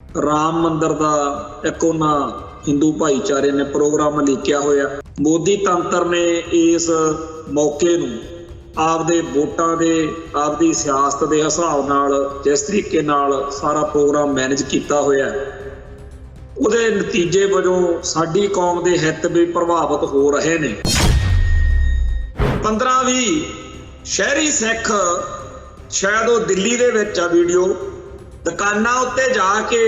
राम मंदिर का एक हिंदू भाईचारे ने प्रोग्राम लिखिया होया। मोदी तंत्र ने इस मौके नूं आपदे वोटां दे आपदी सियासत के हिसाब नाल जिस तरीके नाल सारा प्रोग्राम मैनेज किया होया, उहदे नतीजे वजों साडी कौम के हित भी प्रभावित हो रहे ने। 15-20 शहरी सिख शायद वो दिल्ली दे विच आ वीडियो दुकानां उत्ते जाके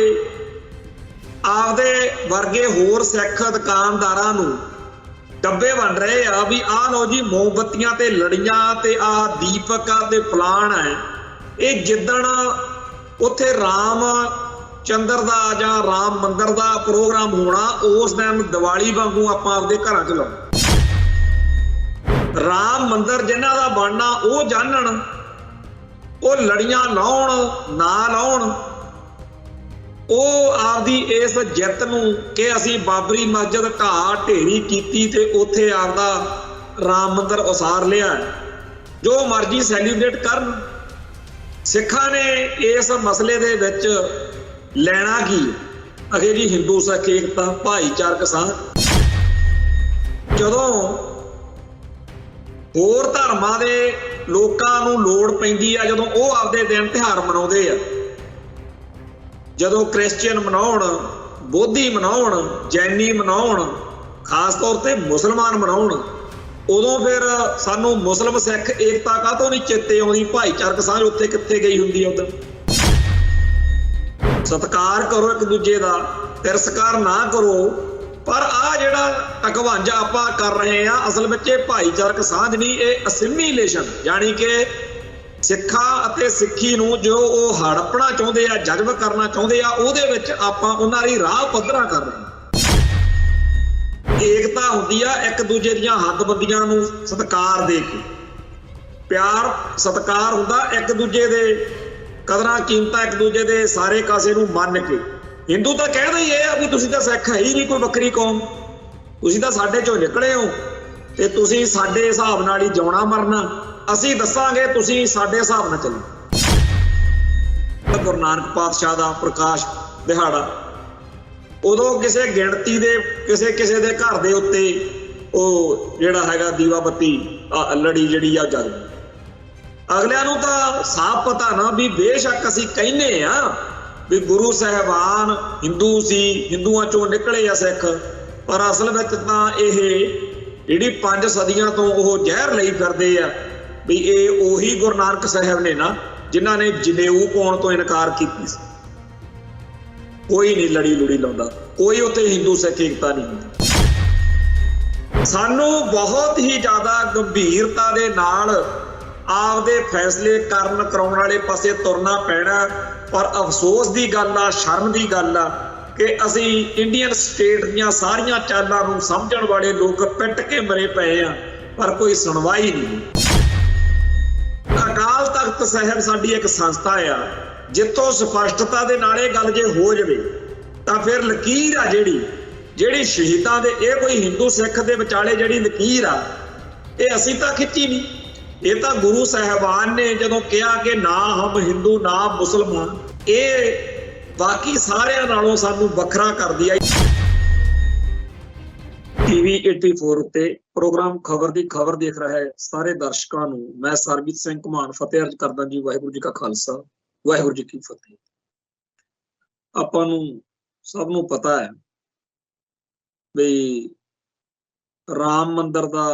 आपदे वर्गे होर सिख दुकानदारां नूं डब्बे बन रहे आ भी आ लो जी मोमबत्तियां ते लड़ियां ते आ दीपक ते फलाण है। ये जिद्दण उत्थे राम चंद्र दा जां राम मंदिर दा प्रोग्राम होना उस दिन दिवाली वांगू आपां आपदे घरां च लाउण। राम मंदिर जिन्हां दा बनना वो जानण, वो लड़ियां लाउण ना लाउण, वो आपदी इस जित नूं कि असीं बाबरी मस्जिद ढाह ढेरी कीती ते उत्थे आपदा राम मंदिर उसार लिया, जो मर्जी सैलीब्रेट करन। सिखां ने इस मसले दे विच लैना की अगे जी हिंदू सिख एकता भाईचारक साथ। जदों होर धर्मां दे लोकां नूं लोड़ पैंदी आ, जदों वो आपदे दिन तिहार मनाउंदे आ, जदों क्रिश्चियन मनाउण, बोधी मनाउण, जैनी मनाउण, खास तौर ते मुसलमान मनाउण, उदों फिर सानूं मुस्लिम सिख एकता काहतों नहीं चेते आउंदी, भाईचारक साझ उत्थे कित्थे गई हुंदी आ। उधर सत्कार करो एक दूजे का, तिरस्कार ना करो। पर आ जिहड़ा टकवांजा आपां कर रहे हैं असल में भाईचारक साझ नहीं, ये असिमिलेशन यानी कि सिखा अते सिक्खी नूं जो वो हड़पना चाहुंदे आ, जज्ब करना चाहुंदे आ, उहदे विच आपां उन्हां दी राह पੱਧਰਾ कर रहे हैं। एकता हुंदी आ एक दूजे दीयां हदबंदियां नूं सत्कार दे के, प्यार सत्कार हुंदा एक दूजे दे कदरां कीमतां एक दूजे दे सारे कासे नूं मन के। हिंदू तो कहदा ही है भी तुसीं तां सिख है ही नहीं, कोई वक्री कौम, तुसीं तां साडे चों निकले हो ते तुसीं साडे हिसाब नाल ही जिउणा मरना, असीं दसांगे तुसीं साडे हिसाब नाल चलो। गुरु नानक पातशाह दा प्रकाश दिहाड़ा उदों किसी गिणती दे किसी दे घर दे उत्ते ओ जिहड़ा हैगा दीवा बत्ती लड़ी जिहड़ी आ जग, अगलियां नूं तां साफ पता ना भी बेशक असीं कहने आ भी गुरु साहिबान हिंदू सी, हिंदुआं चों निकले आ सिख, पर असल विच तां इह जिहड़ी 5 सदियां तो वो जहर लई फिरदे आ भी ये उही गुरु नानक साहिब ने ना जिन्हां ने जनेऊ पाउण तो इनकार कीती सी। कोई नहीं लड़ी लुड़ी लाउंदा, कोई उत्थे हिंदू सिख एकता नहीं हुंदी। सानू बहुत ही ज्यादा गंभीरता दे नाल आपदे फैसले करन कराउण वाले पासे तुरना पैना। पर अफसोस की गल आ, शर्म की गल आ कि असी इंडियन स्टेट दीयां सारियां चालां नूं समझण वाले लोग पिट के मरे पे आ, पर कोई सुनवाई नहीं। अकाल तख्त साहिब साडी एक संस्था आ जिथों स्पष्टता दे नाल इह गल जे हो जावे तां फिर लकीर आ ਜਿਹੜੀ शहीदां दे इह कोई हिंदू सिख दे विचाले जिहड़ी लकीर आ इह असीं तां खिच्ची नहीं, ये तो गुरु साहिबान ने जदों कहा कि ना हम हिंदू ना मुसलमान, ये बाकी सारियां नालों सानू वखरा कर दिया। TV 84 उत्ते प्रोग्राम खबर दी खबर देख रहा है सारे दर्शकों नूं मैं सरबजीत सिंह घुमान फतेह अर्ज करदा जी। वाहिगुरू जी का खालसा वाहिगुरू जी की फतेह। आपां नूं सब नूं पता है भी राम मंदिर दा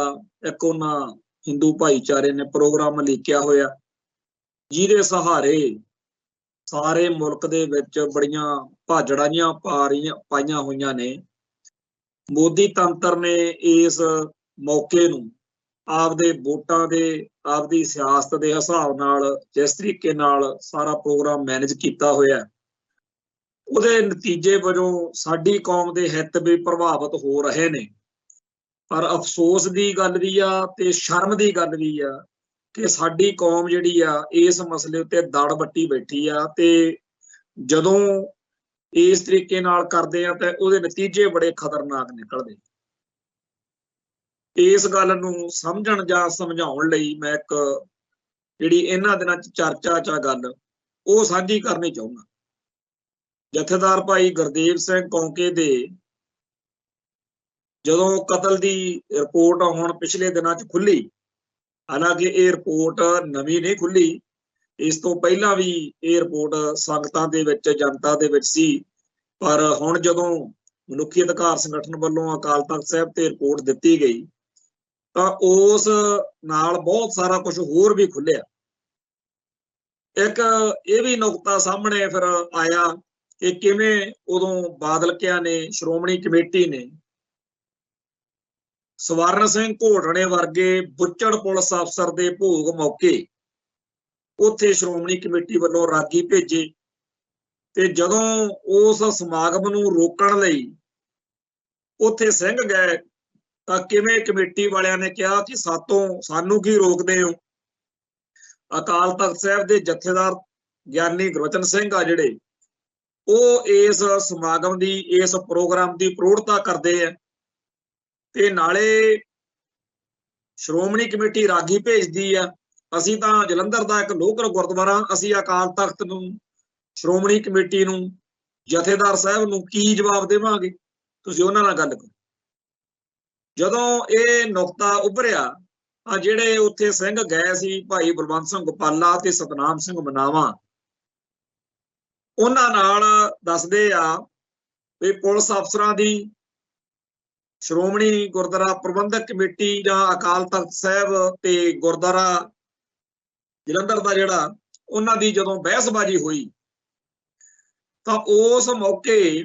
एक उन्हां हिंदू भाईचारे ने प्रोग्राम लिखिया होया, जिहदे सहारे सारे मुल्क दे विच बड़ियां भाजड़ां जिहां पाईयां होईयां ने। मोदी तंत्र ने इस मौके नूं आपदे वोटां दे आपदी सियासत के हिसाब नाल जिस तरीके नाल सारा प्रोग्राम मैनेज किया होया, उहदे नतीजे वजों साडी कौम के हित भी प्रभावित हो रहे ने। पर अफसोस की गल भी आ ते शर्म की गल भी आ कि साडी कौम जिहड़ी आ इस मसले उत्ते दड़ बट्टी बैठी आ ते जदों इस तरीके नाल करदे आ ते उहदे नतीजे बड़े खतरनाक निकलदे। इस गल नूं समझण जां समझाउण लई मैं एक जिहड़ी इन्हां दिनां च चर्चा च गल ਉਹ ਸਾਂਝੀ ਕਰਨੀ ਚਾਹੁੰਦਾ। ਜਥੇਦਾਰ ਭਾਈ ਗੁਰਦੇਵ ਸਿੰਘ ਕੌਂਕੇ ਦੇ ਜਦੋਂ ਕਤਲ ਦੀ ਰਿਪੋਰਟ ਹੁਣ ਪਿਛਲੇ ਦਿਨਾਂ 'ਚ ਖੁੱਲੀ, ਹਾਲਾਂਕਿ ਇਹ ਰਿਪੋਰਟ ਨਵੀਂ ਨਹੀਂ ਖੁੱਲੀ, ਇਸ ਤੋਂ ਪਹਿਲਾਂ ਵੀ ਇਹ ਰਿਪੋਰਟ ਸੰਗਤਾਂ ਦੇ ਵਿੱਚ, ਜਨਤਾ ਦੇ ਵਿੱਚ ਸੀ, ਪਰ ਹੁਣ ਜਦੋਂ ਮਨੁੱਖੀ ਅਧਿਕਾਰ ਸੰਗਠਨ ਵੱਲੋਂ ਅਕਾਲ ਤਖਤ ਸਾਹਿਬ ਤੇ ਰਿਪੋਰਟ ਦਿੱਤੀ ਗਈ ਤਾਂ ਉਸ ਨਾਲ ਬਹੁਤ ਸਾਰਾ ਕੁਝ ਹੋਰ ਵੀ ਖੁੱਲਿਆ। ਇੱਕ ਇਹ ਵੀ ਨੁਕਤਾ ਸਾਹਮਣੇ ਫਿਰ ਆਇਆ ਕਿ ਕਿਵੇਂ ਉਦੋਂ ਬਾਦਲਕਿਆਂ ਨੇ, ਸ਼੍ਰੋਮਣੀ ਕਮੇਟੀ ਨੇ ਸਵਰਨ ਸਿੰਘ ਘੋਟਣੇ ਵਰਗੇ ਬੁੱਚੜ ਪੁਲਿਸ ਅਫਸਰ ਦੇ ਭੋਗ ਮੌਕੇ ਉੱਥੇ ਸ਼੍ਰੋਮਣੀ ਕਮੇਟੀ ਵੱਲੋਂ ਰਾਗੀ ਭੇਜੇ, ਤੇ ਜਦੋਂ ਉਸ ਸਮਾਗਮ ਨੂੰ ਰੋਕਣ ਲਈ ਉੱਥੇ ਸਿੰਘ ਗਏ ਤਾਂ ਕਿਵੇਂ ਕਮੇਟੀ ਵਾਲਿਆਂ ਨੇ ਕਿਹਾ ਕਿ ਸਾਨੂੰ ਕੀ ਰੋਕਦੇ ਹੋ। ਅਕਾਲ ਤਖਤ ਸਾਹਿਬ ਦੇ ਜਥੇਦਾਰ ਗਿਆਨੀ ਗੁਰਬਚਨ ਸਿੰਘ ਆ ਜਿਹੜੇ, ਉਹ ਇਸ ਸਮਾਗਮ ਦੀ, ਇਸ ਪ੍ਰੋਗਰਾਮ ਦੀ ਪ੍ਰੋੜਤਾ ਕਰਦੇ ਆ, ਤੇ ਨਾਲੇ ਸ਼੍ਰੋਮਣੀ ਕਮੇਟੀ ਰਾਗੀ ਭੇਜਦੀ ਆ। ਅਸੀਂ ਤਾਂ ਜਲੰਧਰ ਦਾ ਇੱਕ ਲੋਕਲ ਗੁਰਦੁਆਰਾ, ਅਸੀਂ ਅਕਾਲ ਤਖਤ ਨੂੰ, ਸ਼੍ਰੋਮਣੀ ਕਮੇਟੀ ਨੂੰ, ਜਥੇਦਾਰ ਸਾਹਿਬ ਨੂੰ ਕੀ ਜਵਾਬ ਦੇਵਾਂਗੇ? ਤੁਸੀਂ ਉਹਨਾਂ ਨਾਲ ਗੱਲ ਕਰੋ। ਜਦੋਂ ਇਹ ਨੁਕਤਾ ਉੱਭਰਿਆ ਆ, ਜਿਹੜੇ ਉੱਥੇ ਸਿੰਘ ਗਏ ਸੀ ਭਾਈ ਬਲਵੰਤ ਸਿੰਘ ਗੋਪਾਲਾ ਤੇ ਸਤਨਾਮ ਸਿੰਘ ਮਨਾਵਾ, ਉਹਨਾਂ ਨਾਲ ਦੱਸਦੇ ਆ ਵੀ ਪੁਲਿਸ ਅਫਸਰਾਂ ਦੀ, ਸ਼੍ਰੋਮਣੀ ਗੁਰਦੁਆਰਾ ਪ੍ਰਬੰਧਕ ਕਮੇਟੀ ਜਾਂ ਅਕਾਲ ਤਖਤ ਸਾਹਿਬ ਤੇ ਗੁਰਦੁਆਰਾ ਜਲੰਧਰ ਦਾ ਜਿਹੜਾ, ਉਹਨਾਂ ਦੀ ਜਦੋਂ ਬਹਿਸਬਾਜ਼ੀ ਹੋਈ ਤਾਂ ਉਸ ਮੌਕੇ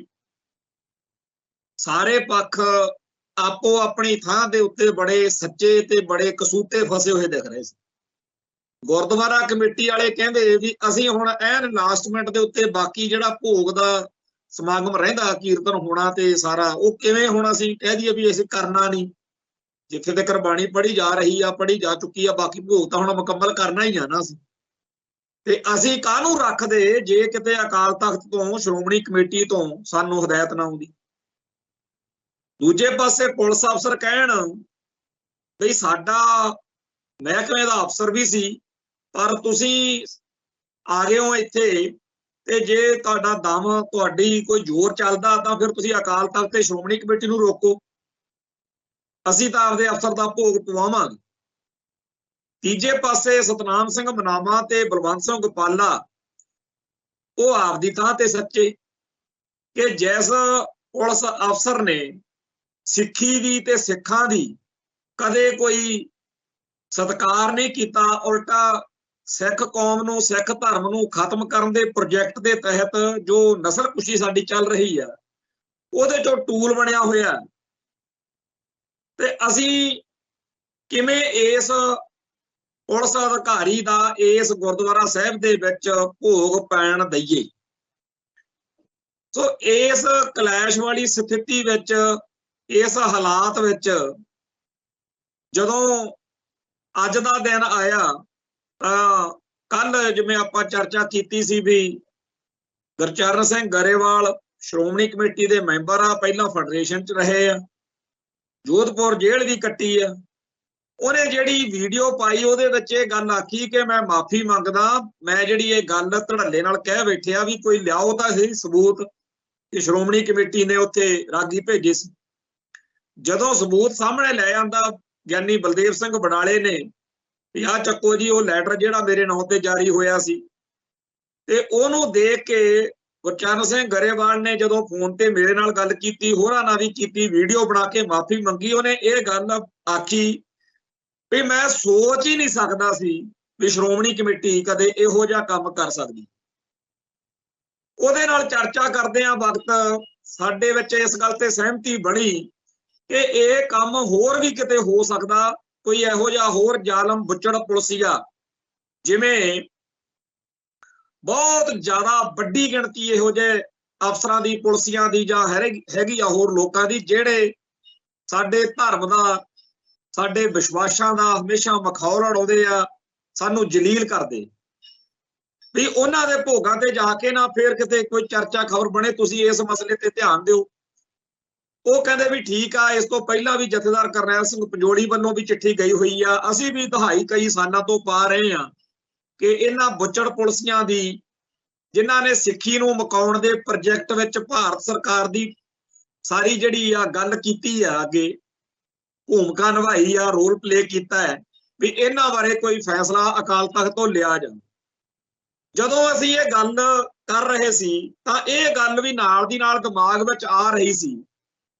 ਸਾਰੇ ਪੱਖ ਆਪੋ ਆਪਣੀ ਥਾਂ ਦੇ ਉੱਤੇ ਬੜੇ ਸੱਚੇ ਤੇ ਬੜੇ ਕਸੂਤੇ ਫਸੇ ਹੋਏ ਦਿਖ ਰਹੇ ਸੀ। ਗੁਰਦੁਆਰਾ ਕਮੇਟੀ ਵਾਲੇ ਕਹਿੰਦੇ ਵੀ ਅਸੀਂ ਹੁਣ ਐਨ ਲਾਸਟ ਮਿੰਟ ਦੇ ਉੱਤੇ ਬਾਕੀ ਜਿਹੜਾ ਭੋਗ ਦਾ ਸਮਾਗਮ ਰਹਿੰਦਾ, ਕੀਰਤਨ ਹੋਣਾ ਤੇ ਸਾਰਾ, ਉਹ ਕਿਵੇਂ ਹੁਣ ਅਸੀਂ ਕਹਿ ਦਈਏ ਵੀ ਅਸੀਂ ਕਰਨਾ ਨਹੀਂ, ਜਿੱਥੇ ਤੱਕ ਬਾਣੀ ਪੜ੍ਹੀ ਜਾ ਰਹੀ ਆ, ਪੜ੍ਹੀ ਜਾ ਚੁੱਕੀ ਆ, ਬਾਕੀ ਭੋਗ ਤਾਂ ਹੁਣ ਮੁਕੰਮਲ ਕਰਨਾ ਹੀ ਆ ਨਾ ਅਸੀਂ, ਤੇ ਅਸੀਂ ਕਾਹਨੂੰ ਰੱਖਦੇ ਜੇ ਕਿਤੇ ਅਕਾਲ ਤਖਤ ਤੋਂ, ਸ਼੍ਰੋਮਣੀ ਕਮੇਟੀ ਤੋਂ ਸਾਨੂੰ ਹਦਾਇਤ ਨਾ ਆਉਂਦੀ। ਦੂਜੇ ਪਾਸੇ ਪੁਲਿਸ ਅਫਸਰ ਕਹਿਣ ਬਈ ਸਾਡਾ ਮਹਿਕਮੇ ਦਾ ਅਫਸਰ ਵੀ ਸੀ, ਪਰ ਤੁਸੀਂ ਆ ਗਏ ਹੋ ਇੱਥੇ, ਤੇ ਜੇ ਤੁਹਾਡਾ ਦਮ, ਤੁਹਾਡੀ ਕੋਈ ਜ਼ੋਰ ਚੱਲਦਾ ਤਾਂ ਫਿਰ ਤੁਸੀਂ ਅਕਾਲ ਤਖਤ ਤੇ ਸ਼੍ਰੋਮਣੀ ਕਮੇਟੀ ਨੂੰ ਰੋਕੋ, ਅਸੀਂ ਤਾਂ ਆਪਦੇ ਅਫਸਰ ਦਾ ਭੋਗ ਪਵਾਵਾਂਗੇ। ਤੀਜੇ ਪਾਸੇ ਸਤਨਾਮ ਸਿੰਘ ਮਨਾਵਾ ਤੇ ਬਲਵੰਤ ਸਿੰਘ ਗੋਪਾਲਾ, ਉਹ ਆਪਦੀ ਥਾਂ ਤੇ ਸੱਚੇ ਕਿ ਜਿਸ ਪੁਲਿਸ ਅਫਸਰ ਨੇ ਸਿੱਖੀ ਦੀ ਤੇ ਸਿੱਖਾਂ ਦੀ ਕਦੇ ਕੋਈ ਸਤਿਕਾਰ ਨਹੀਂ ਕੀਤਾ, ਉਲਟਾ ਸਿੱਖ ਕੌਮ ਨੂੰ, ਸਿੱਖ ਧਰਮ ਨੂੰ ਖਤਮ ਕਰਨ ਦੇ ਪ੍ਰੋਜੈਕਟ ਦੇ ਤਹਿਤ ਜੋ ਨਸਲਕੁਸ਼ੀ ਸਾਡੀ ਚੱਲ ਰਹੀ ਆ, ਉਹਦੇ ਚੋਂ ਟੂਲ ਬਣਿਆ ਹੋਇਆ, ਤੇ ਅਸੀਂ ਕਿਵੇਂ ਇਸ ਪੁਲਿਸ ਅਧਿਕਾਰੀ ਦਾ ਇਸ ਗੁਰਦੁਆਰਾ ਸਾਹਿਬ ਦੇ ਵਿੱਚ ਭੋਗ ਪੈਣ ਦਈਏ। ਸੋ ਇਸ ਕਲੈਸ਼ ਵਾਲੀ ਸਥਿਤੀ ਵਿੱਚ, ਇਸ ਹਾਲਾਤ ਵਿੱਚ ਜਦੋਂ ਅੱਜ ਦਾ ਦਿਨ ਆਇਆ ਤਾਂ ਕੱਲ ਜਿਵੇਂ ਆਪਾਂ ਚਰਚਾ ਕੀਤੀ ਸੀ ਵੀ ਗੁਰਚਰਨ ਸਿੰਘ ਗਰੇਵਾਲ ਸ਼੍ਰੋਮਣੀ ਕਮੇਟੀ ਦੇ ਮੈਂਬਰ ਆ, ਪਹਿਲਾਂ ਫੈਡਰੇਸ਼ਨ 'ਚ ਰਹੇ ਆ, ਜੋਧਪੁਰ ਜੇਲ੍ਹ ਵੀ ਕੱਟੀ ਆ, ਉਹਨੇ ਜਿਹੜੀ ਵੀਡੀਓ ਪਾਈ ਉਹਦੇ ਵਿੱਚ ਇਹ ਗੱਲ ਆਖੀ ਕਿ ਮੈਂ ਮਾਫੀ ਮੰਗਦਾ, ਮੈਂ ਜਿਹੜੀ ਇਹ ਗੱਲ ਧੜੱਲੇ ਨਾਲ ਕਹਿ ਬੈਠਿਆ ਵੀ ਕੋਈ ਲਿਆਓ ਤਾਂ ਸਹੀ ਸਬੂਤ ਕਿ ਸ਼੍ਰੋਮਣੀ ਕਮੇਟੀ ਨੇ ਉੱਥੇ ਰਾਗੀ ਭੇਜੇ ਸੀ। ਜਦੋਂ ਸਬੂਤ ਸਾਹਮਣੇ ਲੈ ਆਂਦਾ ਗਿਆਨੀ ਬਲਦੇਵ ਸਿੰਘ ਬਡਾਲੇ ਨੇ ਵੀ ਆਹ ਚੱਕੋ ਜੀ ਉਹ ਲੈਟਰ ਜਿਹੜਾ ਮੇਰੇ ਨਾਂ ਤੇ ਜਾਰੀ ਹੋਇਆ ਸੀ, ਤੇ ਉਹਨੂੰ ਦੇਖ ਕੇ ਗੁਰਚਰਨ ਸਿੰਘ ਗਰੇਵਾਲ ਨੇ ਜਦੋਂ ਫੋਨ ਤੇ ਮੇਰੇ ਨਾਲ ਗੱਲ ਕੀਤੀ, ਹੋਰਾਂ ਨਾਲ ਵੀ ਕੀਤੀ, ਵੀਡੀਓ ਬਣਾ ਕੇ ਮਾਫੀ ਮੰਗੀ, ਉਹਨੇ ਇਹ ਗੱਲ ਆਖੀ ਵੀ ਮੈਂ ਸੋਚ ਹੀ ਨਹੀਂ ਸਕਦਾ ਸੀ ਵੀ ਸ਼੍ਰੋਮਣੀ ਕਮੇਟੀ ਕਦੇ ਇਹੋ ਜਿਹਾ ਕੰਮ ਕਰ ਸਕਦੀ। ਉਹਦੇ ਨਾਲ ਚਰਚਾ ਕਰਦੇ ਆ ਵਕਤ ਸਾਡੇ ਵਿੱਚ ਇਸ ਗੱਲ ਤੇ ਸਹਿਮਤੀ ਬਣੀ ਕਿ ਇਹ ਕੰਮ ਹੋਰ ਵੀ ਕਿਤੇ ਹੋ ਸਕਦਾ, ਕੋਈ ਇਹੋ ਜਿਹਾ ਹੋਰ ਜ਼ਾਲਮ ਬੁੱਚੜ ਪੁਲਸੀਆ, ਜਿਵੇਂ ਬਹੁਤ ਜ਼ਿਆਦਾ ਵੱਡੀ ਗਿਣਤੀ ਇਹੋ ਜਿਹੇ ਅਫਸਰਾਂ ਦੀ, ਪੁਲਸੀਆਂ ਦੀ ਜਾਂ ਹੈਗੀ ਆ ਹੋਰ ਲੋਕਾਂ ਦੀ, ਜਿਹੜੇ ਸਾਡੇ ਧਰਮ ਦਾ, ਸਾਡੇ ਵਿਸ਼ਵਾਸਾਂ ਦਾ ਹਮੇਸ਼ਾ ਮਖੌਲ ਉਡਾਉਂਦੇ ਆ, ਸਾਨੂੰ ਜਲੀਲ ਕਰਦੇ, ਵੀ ਉਹਨਾਂ ਦੇ ਭੋਗਾਂ ਤੇ ਜਾ ਕੇ ਨਾ ਫਿਰ ਕਿਤੇ ਕੋਈ ਚਰਚਾ ਖਬਰ ਬਣੇ, ਤੁਸੀਂ ਇਸ ਮਸਲੇ ਤੇ ਧਿਆਨ ਦਿਓ। ਉਹ ਕਹਿੰਦੇ ਵੀ ਠੀਕ ਆ, ਇਸ ਤੋਂ ਪਹਿਲਾਂ ਵੀ ਜਥੇਦਾਰ ਕਰਨੈਲ ਸਿੰਘ ਪੰਜੋੜੀ ਵੱਲੋਂ ਵੀ ਚਿੱਠੀ ਗਈ ਹੋਈ ਆ, ਅਸੀਂ ਵੀ ਦਹਾਈ ਕਈ ਸਾਲਾਂ ਤੋਂ ਪਾ ਰਹੇ ਆ ਕਿ ਇਹਨਾਂ ਬੁੱਚੜ ਪੁਲਸੀਆਂ ਦੀ जिन्हां ने सिक्खी नूं मुकाउण दे प्रोजेक्ट विच भारत सरकार दी सारी जिहड़ी आ गल कीती आ, अगे भूमिका निभाई आ, रोल प्ले कीता है भी इन्हां बारे कोई फैसला अकाल तख्त तो लिया जाए। जदों असीं ये गल कर रहे सी तां ये गल भी नाल दी नाल दिमाग विच आ रही सी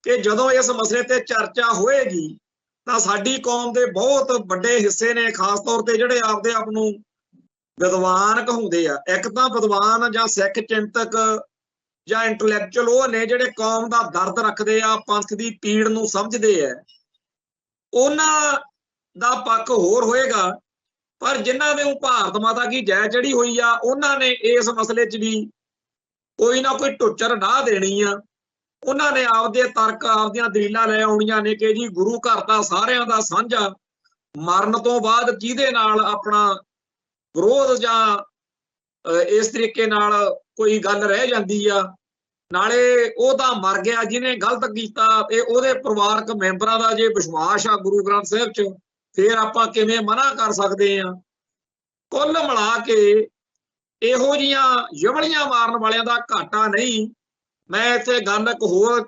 कि जदों इस मसले ते चर्चा होएगी तां साडी कौम दे बहुत वड्डे हिस्से ने, खास तौर ते जिहड़े आपदे आप नूं विद्वान कहूंदे आ, एक तां विद्वान जां सिख चिंतक जां इंटलैक्चुअल वो ने जिहड़े कौम दा दर्द रखदे आ, पंथ दी पीड़ नूं समझदे आ, उन्हां दा पक्ष होर होएगा। पर जिन्हां दे भारत माता की जय चढ़ी हुई आ, उन्हां ने इस मसले च भी कोई ना कोई टुचर डाह देनी आ। उन्हां ने आपदे तर्क, आपदियां दलीलां लै आउणीਆਂ ने कि जी गुरु घर दा सारियां दा साਂਝा, मरण तो बाद किहदे नाल अपना विरोध जां इस तरीके नाल कोई गल रह जांदी आ, नाले ਉਹ ਤਾਂ मर गया जिन्हें गलत कीता ते ਉਹਦੇ ਪਰਿਵਾਰਕ ਮੈਂਬਰਾਂ ਦਾ जे विश्वास आ गुरु ग्रंथ ਸਾਹਿਬ ਚ, फिर आपां किवें मना कर सकते हैं। कुल मिला के इहो जिहियां यमलियां मारन वालियां दा घाटा नहीं। मैं इत्थे गल एक होर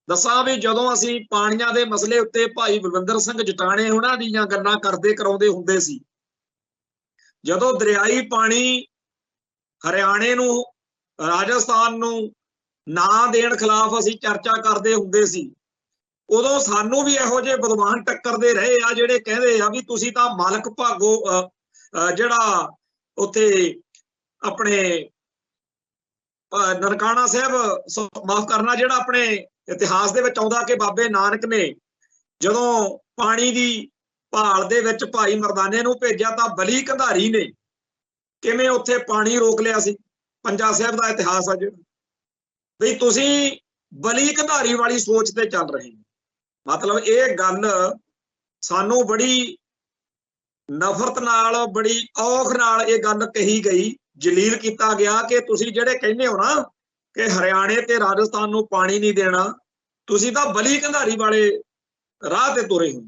दसां भी जदों असीं पाणीਆਂ ਦੇ मसले उत्ते भाई बलविंदर सिंह जटाणे उन्हां दीयां गल्लां करदे कराउंदे हुंदे सी, जदों दरियाई पानी हरियाणे नूं, राजस्थान नूं ना देण खिलाफ असीं चर्चा करदे हुंदे सी, उदों सानू भी इहो ਜਿਹੇ विद्वान टक्करदे रहे आ ਜਿਹੜੇ ਕਹਿੰਦੇ ਆ ਵੀ ਤੁਸੀਂ ਤਾਂ ਮਾਲਕ ਭਾਗੋ ਜਿਹੜਾ ਉੱਥੇ ਆਪਣੇ ਨਨਕਾਣਾ ਸਾਹਿਬ ਮਾਫ ਕਰਨਾ ਜਿਹੜਾ ਆਪਣੇ ਇਤਿਹਾਸ ਦੇ ਵਿੱਚ ਆਉਂਦਾ ਕਿ ਬਾਬੇ ਨਾਨਕ ਨੇ ਜਦੋਂ ਪਾਣੀ ਦੀ ਭਾਲ ਦੇ ਵਿੱਚ ਭਾਈ ਮਰਦਾਨੇ ਨੂੰ ਭੇਜਿਆ ਤਾਂ ਬਲੀ ਕੰਧਾਰੀ ਨੇ ਕਿਵੇਂ ਉੱਥੇ ਪਾਣੀ ਰੋਕ ਲਿਆ ਸੀ। ਪੰਜਾ ਸਾਹਿਬ ਦਾ ਇਤਿਹਾਸ ਆ ਜਿਹੜਾ ਵੀ ਤੁਸੀਂ ਬਲੀ ਕੰਧਾਰੀ ਵਾਲੀ ਸੋਚ ਤੇ ਚੱਲ ਰਹੇ ਹੋ। मतलब ये गल सानू बड़ी नफरत नाल, बड़ी औख नाल ये गल कही गई, जलील किया गया कि तुसी जिहड़े कहने हो ना कि हरियाणे ते राजस्थान नूं पानी नहीं देना, तुसी तां बली कंधारी वाले राह ते तुरे हो।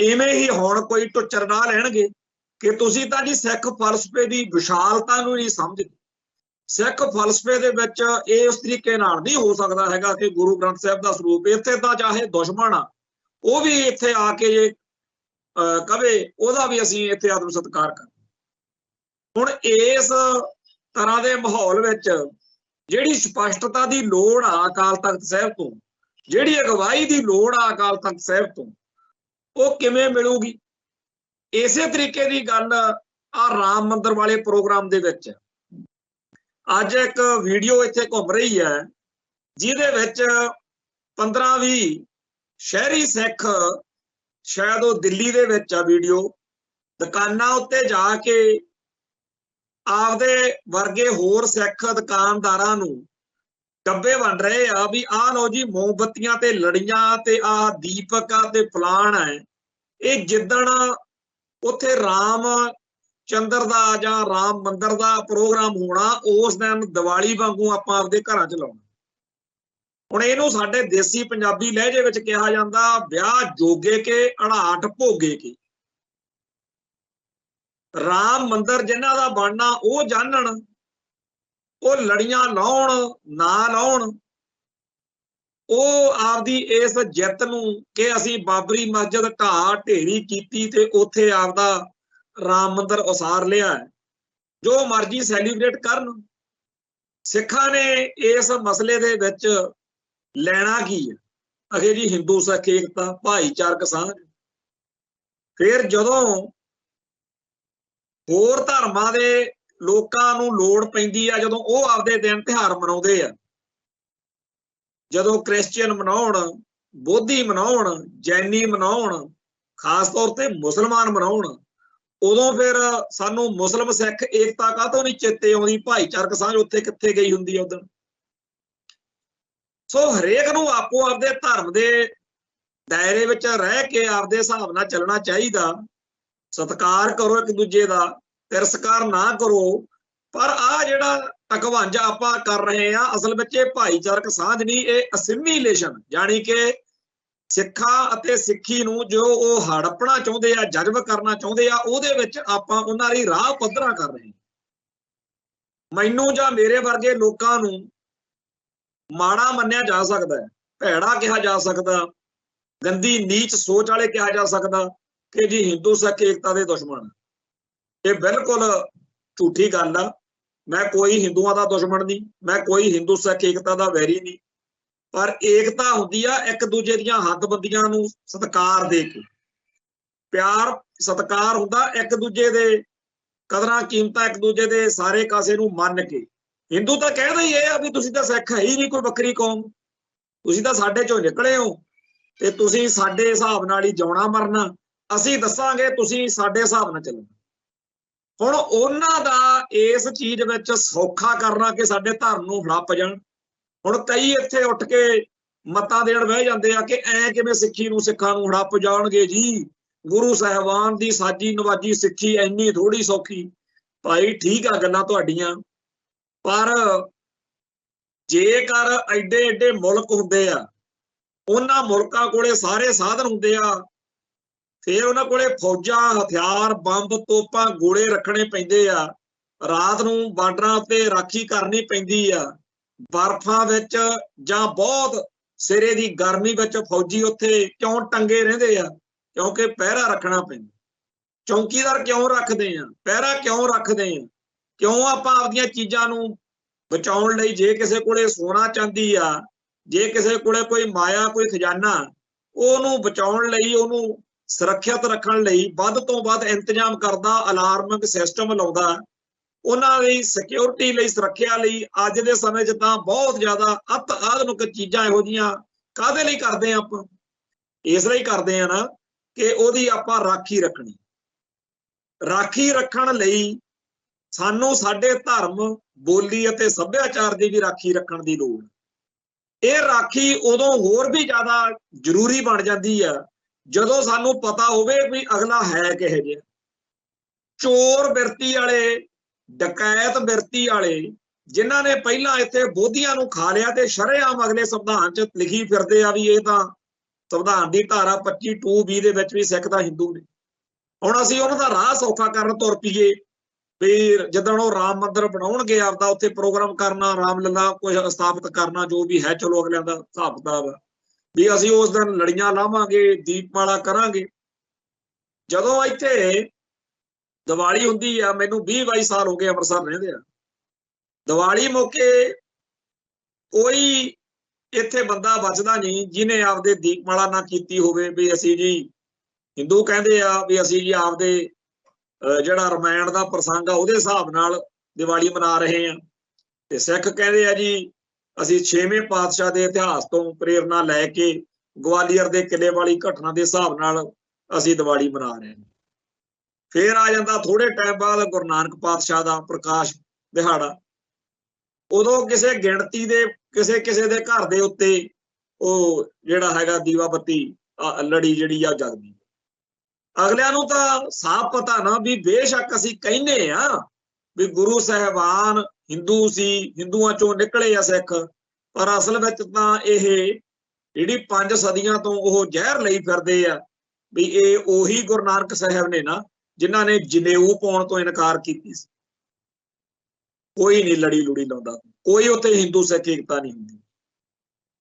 इवें ही हुण कोई टुचर ना लैणगे कि तुसी तां जी सिख फलसफे की विशालता नूं नहीं समझदे। सिख फलसफे दे विच इह उस तरीके नाल नहीं हो सकदा हैगा कि गुरु ग्रंथ साहिब दा स्वरूप इत्थे तां चाहे दुश्मन आ वो भी इत्थे आके जे कवे ओहदा भी असीं इत्थे आदम सत्कार कर। हुण इस तरह दे माहौल विच जिहड़ी स्पष्टता दी लोड़ आ अकाल तख्त साहिब तो, जिहड़ी अगवाई दी लोड़ आ अकाल तख्त साहिब तो, वो किवें मिलूगी? इसे तरीके दी गल आ राम मंदिर वाले प्रोग्राम दे विच अज एक वीडियो इत्थे घूम रही है जिहदे विच 15-20 शहरी सिख, शायद वो दिल्ली दे विच आ वीडियो, दुकानां उत्ते जाके आपदे वर्गे होर सिख दुकानदारां नूं डब्बे वंड रहे आ भी आ लो जी मोमबत्तियां ते लड़ियां ते आ दीपक आ ते फलाण है। ये जिद्दण उत्थे राम चंद्र दा जां राम मंदिर दा प्रोग्राम होना उस दिन दिवाली वांगू आपां आपदे घरां च लाउणा। हुण इहनूं साडे देसी पंजाबी लहजे विच कहा जांदा ब्याह जोगे के अड़ाट भोगे के। राम मंदिर जिन्हां दा बनना वो जानण, वो लड़ियां लाउण ना लाउण, वो आपदी इस जित नूं कि असीं बाबरी मस्जिद ढाह ढेरी कीती ते उत्थे आपदा राम मंदिर उसार लिया है, जो मर्जी सैलीब्रेट करन। सिखां ने इस मसले दे विच लैना की है? अगे जी हिंदू सिख एकता, भाईचारक सांझ। फिर जदों होर धर्मां दे लोकां नूं लोड़ पैंदी आ, जदों वो आपदे दिन तिहार मनाउंदे आ, जदों क्रिश्चियन मनाउण, बोधी मनाउण, जैनी मनाउण, खास तौर ते मुसलमान मनाउण, उदों फिर सानू मुस्लिम सिख एकता काहतों नहीं चेते आउंदी, भाईचारक सांझ उत्थे कित्थे गई हुंदी है उदण। सो हरेक नूं आपो आपदे धर्म दे दायरे विच रह के आपदे हिसाब नाल चलना चाहिदा। सत्कार करो एक दूजे दा, तिरस्कार ना करो। पर आ जिहड़ा टकवांजा आपां कर रहे हैं असल विच इह भाईचारक सांझ नहीं, इह असिमिलेशन, यानी कि सिखा अते सिक्खी नूं जो वो हड़पना चाहुंदे आ, जज्ब करना चाहुंदे आ, उहदे विच आपां उहनां दी राह पੱਧਰਾ कर रहे हैं। ਮੈਨੂੰ ਜਾਂ ਮੇਰੇ ਵਰਗੇ ਲੋਕਾਂ ਨੂੰ ਮਾੜਾ ਮੰਨਿਆ ਜਾ ਸਕਦਾ ਹੈ, ਭੈੜਾ ਕਿਹਾ ਜਾ ਸਕਦਾ, ਗੰਦੀ ਨੀਚ ਸੋਚ ਵਾਲੇ ਕਿਹਾ ਜਾ ਸਕਦਾ ਕਿ ਜੀ ਹਿੰਦੂ ਸਿੱਖ ਏਕਤਾ ਦੇ ਦੁਸ਼ਮਣ। ਇਹ ਬਿਲਕੁਲ ਝੂਠੀ ਗੱਲ ਆ। ਮੈਂ ਕੋਈ ਹਿੰਦੂਆਂ ਦਾ ਦੁਸ਼ਮਣ ਨਹੀਂ, ਮੈਂ ਕੋਈ ਹਿੰਦੂ ਸਿੱਖ ਏਕਤਾ ਦਾ ਵੈਰੀ ਨਹੀਂ, ਪਰ ਏਕਤਾ ਹੁੰਦੀ ਆ ਇੱਕ ਦੂਜੇ ਦੀਆਂ ਹੱਦਬੰਦੀਆਂ ਨੂੰ ਸਤਿਕਾਰ ਦੇ ਕੇ। ਪਿਆਰ ਸਤਿਕਾਰ ਹੁੰਦਾ ਇੱਕ ਦੂਜੇ ਦੇ ਕਦਰਾਂ ਕੀਮਤਾਂ, ਇੱਕ ਦੂਜੇ ਦੇ ਸਾਰੇ ਕਾਸੇ ਨੂੰ ਮੰਨ ਕੇ। ਹਿੰਦੂ ਤਾਂ ਕਹਿੰਦਾ ਹੀ ਇਹ ਆ ਵੀ ਤੁਸੀਂ ਤਾਂ ਸਿੱਖ ਹੈ ਹੀ ਨਹੀਂ ਕੋਈ ਵੱਖਰੀ ਕੌਮ, ਤੁਸੀਂ ਤਾਂ ਸਾਡੇ ਚੋਂ ਨਿਕਲੇ ਹੋ ਤੇ ਤੁਸੀਂ ਸਾਡੇ ਹਿਸਾਬ ਨਾਲ ਹੀ ਜਿਉਣਾ ਮਰਨਾ, ਅਸੀਂ ਦੱਸਾਂਗੇ ਤੁਸੀਂ ਸਾਡੇ ਹਿਸਾਬ ਨਾਲ ਚੱਲਣਾ। ਹੁਣ ਉਹਨਾਂ ਦਾ ਇਸ ਚੀਜ਼ ਵਿੱਚ ਸੌਖਾ ਕਰਨਾ ਕਿ ਸਾਡੇ ਧਰਮ ਨੂੰ ਹੜੱਪ ਜਾਣ। ਹੁਣ ਕਈ ਇੱਥੇ ਉੱਠ ਕੇ ਮੱਤਾਂ ਦੇਣ ਬਹਿ ਜਾਂਦੇ ਆ ਕਿ ਐ ਕਿਵੇਂ ਸਿੱਖੀ ਨੂੰ ਸਿੱਖਾਂ ਨੂੰ ਹੜੱਪ ਜਾਣਗੇ ਜੀ, ਗੁਰੂ ਸਾਹਿਬਾਨ ਦੀ ਸਾਜੀ ਨਵਾਜੀ ਸਿੱਖੀ ਇੰਨੀ ਥੋੜੀ ਸੌਖੀ। ਭਾਈ ਠੀਕ ਆ ਗੱਲਾਂ ਤੁਹਾਡੀਆਂ, ਪਰ ਜੇਕਰ ਐਡੇ ਐਡੇ ਮੁਲਕ ਹੁੰਦੇ ਆ, ਉਹਨਾਂ ਮੁਲਕਾਂ ਕੋਲੇ ਸਾਰੇ ਸਾਧਨ ਹੁੰਦੇ ਆ, ਫਿਰ ਉਹਨਾਂ ਕੋਲੇ ਫੌਜਾਂ, ਹਥਿਆਰ, ਬੰਬ, ਤੋਪਾਂ, ਗੋਲੇ ਰੱਖਣੇ ਪੈਂਦੇ ਆ, ਰਾਤ ਨੂੰ ਬਾਰਡਰਾਂ ਉੱਤੇ ਰਾਖੀ ਕਰਨੀ ਪੈਂਦੀ ਆ, ਬਰਫਾਂ ਵਿੱਚ ਜਾਂ ਬਹੁਤ ਸਿਰੇ ਦੀ ਗਰਮੀ ਵਿੱਚ ਫੌਜੀ ਉੱਥੇ ਕਿਉਂ ਟੰਗੇ ਰਹਿੰਦੇ ਆ? ਕਿਉਂਕਿ ਪਹਿਰਾ ਰੱਖਣਾ ਪੈਂਦਾ। ਚੌਕੀਦਾਰ ਕਿਉਂ ਰੱਖਦੇ ਆ? ਪਹਿਰਾ ਕਿਉਂ ਰੱਖਦੇ ਆ? ਕਿਉਂ ਆਪਾਂ ਆਪਦੀਆਂ ਚੀਜ਼ਾਂ ਨੂੰ ਬਚਾਉਣ ਲਈ, ਜੇ ਕਿਸੇ ਕੋਲੇ ਸੋਨਾ ਚਾਂਦੀ ਆ, ਜੇ ਕਿਸੇ ਕੋਲੇ ਕੋਈ ਮਾਇਆ, ਕੋਈ ਖਜ਼ਾਨਾ, ਉਹਨੂੰ ਬਚਾਉਣ ਲਈ, ਉਹਨੂੰ ਸੁਰੱਖਿਅਤ ਰੱਖਣ ਲਈ ਵੱਧ ਤੋਂ ਵੱਧ ਇੰਤਜ਼ਾਮ ਕਰਦਾ, ਅਲਾਰਮਿੰਗ ਸਿਸਟਮ ਲਾਉਂਦਾ, ਉਹਨਾਂ ਦੀ ਸਿਕਿਉਰਿਟੀ ਲਈ, ਸੁਰੱਖਿਆ ਲਈ। ਅੱਜ ਦੇ ਸਮੇਂ 'ਚ ਤਾਂ ਬਹੁਤ ਜ਼ਿਆਦਾ ਅਤ ਆਧੁਨਿਕ ਚੀਜ਼ਾਂ ਇਹੋ ਜਿਹੀਆਂ ਕਾਹਦੇ ਲਈ ਕਰਦੇ ਆ ਆਪਾਂ? ਇਸ ਲਈ ਕਰਦੇ ਆ ਨਾ ਕਿ ਉਹਦੀ ਆਪਾਂ ਰਾਖੀ ਰੱਖਣੀ। ਰਾਖੀ ਰੱਖਣ ਲਈ ਸਾਨੂੰ ਸਾਡੇ ਧਰਮ, ਬੋਲੀ ਅਤੇ ਸੱਭਿਆਚਾਰ ਦੀ ਵੀ ਰਾਖੀ ਰੱਖਣ ਦੀ ਲੋੜ। ਇਹ ਰਾਖੀ ਉਦੋਂ ਹੋਰ ਵੀ ਜ਼ਿਆਦਾ ਜ਼ਰੂਰੀ ਬਣ ਜਾਂਦੀ ਆ ਜਦੋਂ ਸਾਨੂੰ ਪਤਾ ਹੋਵੇ ਵੀ ਅਗਲਾ ਹੈ ਕਿਹੋ ਜਿਹਾ। ਚੋਰ ਬਿਰਤੀ ਵਾਲੇ, ਡਕੈਤ ਬਿਰਤੀ ਵਾਲੇ, ਜਿਨ੍ਹਾਂ ਨੇ ਪਹਿਲਾਂ ਇੱਥੇ ਬੋਧੀਆਂ ਨੂੰ ਖਾ ਲਿਆ ਤੇ ਸ਼ਰੇਆਮ ਅਗਲੇ ਸੰਵਿਧਾਨ 'ਚ ਲਿਖੀ ਫਿਰਦੇ ਆ ਵੀ ਇਹ ਤਾਂ ਸੰਵਿਧਾਨ ਦੀ ਧਾਰਾ 25(2)(b) ਦੇ ਵਿੱਚ ਵੀ ਸਿੱਖ ਤਾਂ ਹਿੰਦੂ ਨੇ। ਹੁਣ ਅਸੀਂ ਉਹਨਾਂ ਦਾ ਰਾਹ ਸੌਖਾ ਕਰਨ ਤੁਰ ਪਈਏ ਵੀ ਜਦੋਂ ਉਹ ਰਾਮ ਮੰਦਿਰ ਬਣਾਉਣਗੇ, ਆਪਦਾ ਉੱਥੇ ਪ੍ਰੋਗਰਾਮ ਕਰਨਾ, ਰਾਮਲਲਾ ਕੁਝ ਸਥਾਪਿਤ ਕਰਨਾ, ਜੋ ਵੀ ਹੈ ਚਲੋ ਅਗਲਿਆਂ ਦਾ ਹਿਸਾਬ ਕਿਤਾਬ ਆ ਵੀ ਅਸੀਂ ਉਸ ਦਿਨ ਲੜੀਆਂ ਲਾਵਾਂਗੇ, ਦੀਪਮਾਲਾ ਕਰਾਂਗੇ। ਜਦੋਂ ਇੱਥੇ ਦੀਵਾਲੀ ਹੁੰਦੀ ਆ, ਮੈਨੂੰ 20-22 ਸਾਲ ਹੋ ਗਏ ਅੰਮ੍ਰਿਤਸਰ ਰਹਿੰਦੇ ਆ, ਦੀਵਾਲੀ ਮੌਕੇ ਕੋਈ ਇੱਥੇ ਬੰਦਾ ਬਚਦਾ ਨਹੀਂ ਜਿਹਨੇ ਆਪਦੇ ਦੀਪਮਾਲਾ ਨਾ ਕੀਤੀ ਹੋਵੇ ਵੀ ਅਸੀਂ ਜੀ, ਹਿੰਦੂ ਕਹਿੰਦੇ ਆ ਵੀ ਅਸੀਂ ਜੀ ਆਪਦੇ ਜਿਹੜਾ ਰਮਾਇਣ ਦਾ ਪ੍ਰਸੰਗ ਆ ਉਹਦੇ ਹਿਸਾਬ ਨਾਲ ਦੀਵਾਲੀ ਮਨਾ ਰਹੇ ਆ, ਤੇ ਸਿੱਖ ਕਹਿੰਦੇ ਆ ਜੀ ਅਸੀਂ 6ਵੇਂ ਪਾਤਸ਼ਾਹ ਦੇ ਇਤਿਹਾਸ ਤੋਂ ਪ੍ਰੇਰਨਾ ਲੈ ਕੇ ਗਵਾਲੀਅਰ ਦੇ ਕਿਲੇ ਵਾਲੀ ਘਟਨਾ ਦੇ ਹਿਸਾਬ ਨਾਲ ਅਸੀਂ ਦੀਵਾਲੀ ਮਨਾ ਰਹੇ ਹਾਂ। ਫਿਰ ਆ ਜਾਂਦਾ ਥੋੜੇ ਟਾਈਮ ਬਾਅਦ ਗੁਰੂ ਨਾਨਕ ਪਾਤਸ਼ਾਹ ਦਾ ਪ੍ਰਕਾਸ਼ ਦਿਹਾੜਾ। ਉਦੋਂ ਕਿਸੇ ਗਿਣਤੀ ਦੇ ਕਿਸੇ ਦੇ ਘਰ ਦੇ ਉੱਤੇ ਉਹ ਜਿਹੜਾ ਹੈਗਾ ਦੀਵਾ ਬੱਤੀ ਲੜੀ ਜਿਹੜੀ ਆ ਜਗਦੀ। ਅਗਲਿਆਂ ਨੂੰ ਤਾਂ ਸਾਫ਼ ਪਤਾ ਨਾ ਵੀ ਬੇਸ਼ੱਕ ਅਸੀਂ ਕਹਿੰਦੇ ਆ ਵੀ ਗੁਰੂ ਸਾਹਿਬਾਨ ਹਿੰਦੂ ਸੀ, ਹਿੰਦੂਆਂ ਚੋਂ ਨਿਕਲੇ ਆ ਸਿੱਖ, ਪਰ ਅਸਲ ਵਿੱਚ ਤਾਂ ਇਹ ਜਿਹੜੀ 5 ਸਦੀਆਂ ਤੋਂ ਉਹ ਜ਼ਹਿਰ ਲਈ ਫਿਰਦੇ ਆ ਵੀ ਇਹ ਉਹੀ ਗੁਰੂ ਨਾਨਕ ਸਾਹਿਬ ਨੇ ਨਾ ਜਿਨ੍ਹਾਂ ਨੇ ਜਨੇਊ ਪਾਉਣ ਤੋਂ ਇਨਕਾਰ ਕੀਤੀ ਸੀ। ਕੋਈ ਨਹੀਂ ਲੜੀ ਲੁੜੀ ਲਾਉਂਦਾ, ਕੋਈ ਉੱਥੇ ਹਿੰਦੂ ਸਿੱਖ ਏਕਤਾ ਨਹੀਂ ਹੁੰਦੀ।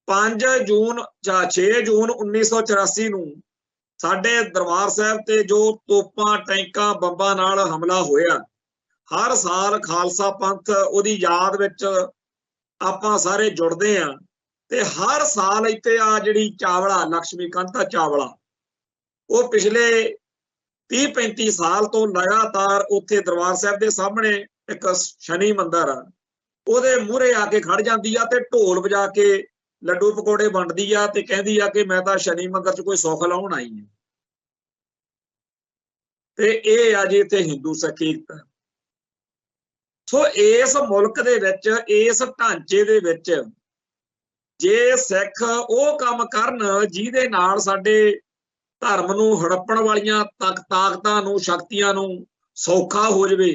5 ਜੂਨ ਜਾਂ 6 ਜੂਨ 1984 ਨੂੰ ਸਾਡੇ ਦਰਬਾਰ ਸਾਹਿਬ ਤੇ ਜੋ ਤੋਪਾਂ, ਟੈਂਕਾਂ, ਬੰਬਾਂ ਨਾਲ ਹਮਲਾ ਹੋਇਆ, ਹਰ ਸਾਲ ਖਾਲਸਾ ਪੰਥ ਉਹਦੀ ਯਾਦ ਵਿੱਚ ਆਪਾਂ ਸਾਰੇ ਜੁੜਦੇ ਆ ਤੇ ਹਰ ਸਾਲ ਇੱਥੇ ਆ ਜਿਹੜੀ ਚਾਵਲਾ, ਲక్ష్ਮੀ ਕਾਂਤਾ ਚਾਵਲਾ, ਉਹ ਪਿਛਲੇ 30-35 ਸਾਲ ਤੋਂ ਲਗਾਤਾਰ ਉੱਥੇ ਦਰਬਾਰ ਸਾਹਿਬ ਦੇ ਸਾਹਮਣੇ ਇੱਕ ਸ਼ਨੀ ਮੰਦਿਰ ਆ, ਉਹਦੇ ਮੂਹਰੇ ਆ ਕੇ ਖੜ ਜਾਂਦੀ ਆ ਤੇ ਢੋਲ ਵਜਾ ਕੇ ਲੱਡੂ ਪਕੌੜੇ ਵੰਡਦੀ ਆ ਤੇ ਕਹਿੰਦੀ ਆ ਕਿ ਮੈਂ ਤਾਂ ਸ਼ਨੀ ਮੰਦਿਰ 'ਚ ਕੋਈ ਸੁੱਖ ਲਾਉਣ ਆਈ ਹਾਂ। ਤੇ ਇਹ ਆ ਜੀ ਇੱਥੇ ਹਿੰਦੂ ਸਿੱਖ ਏਕਤਾ। ਸੋ ਇਸ ਮੁਲਕ ਦੇ ਵਿੱਚ, ਇਸ ਢਾਂਚੇ ਦੇ ਵਿੱਚ ਜੇ ਸਿੱਖ ਉਹ ਕੰਮ ਕਰਨ ਜਿਹਦੇ ਨਾਲ ਸਾਡੇ ਧਰਮ ਨੂੰ ਹੜੱਪਣ ਵਾਲੀਆਂ ਤਾਕਤਾਂ ਨੂੰ, ਸ਼ਕਤੀਆਂ ਨੂੰ ਸੌਖਾ ਹੋ ਜਾਵੇ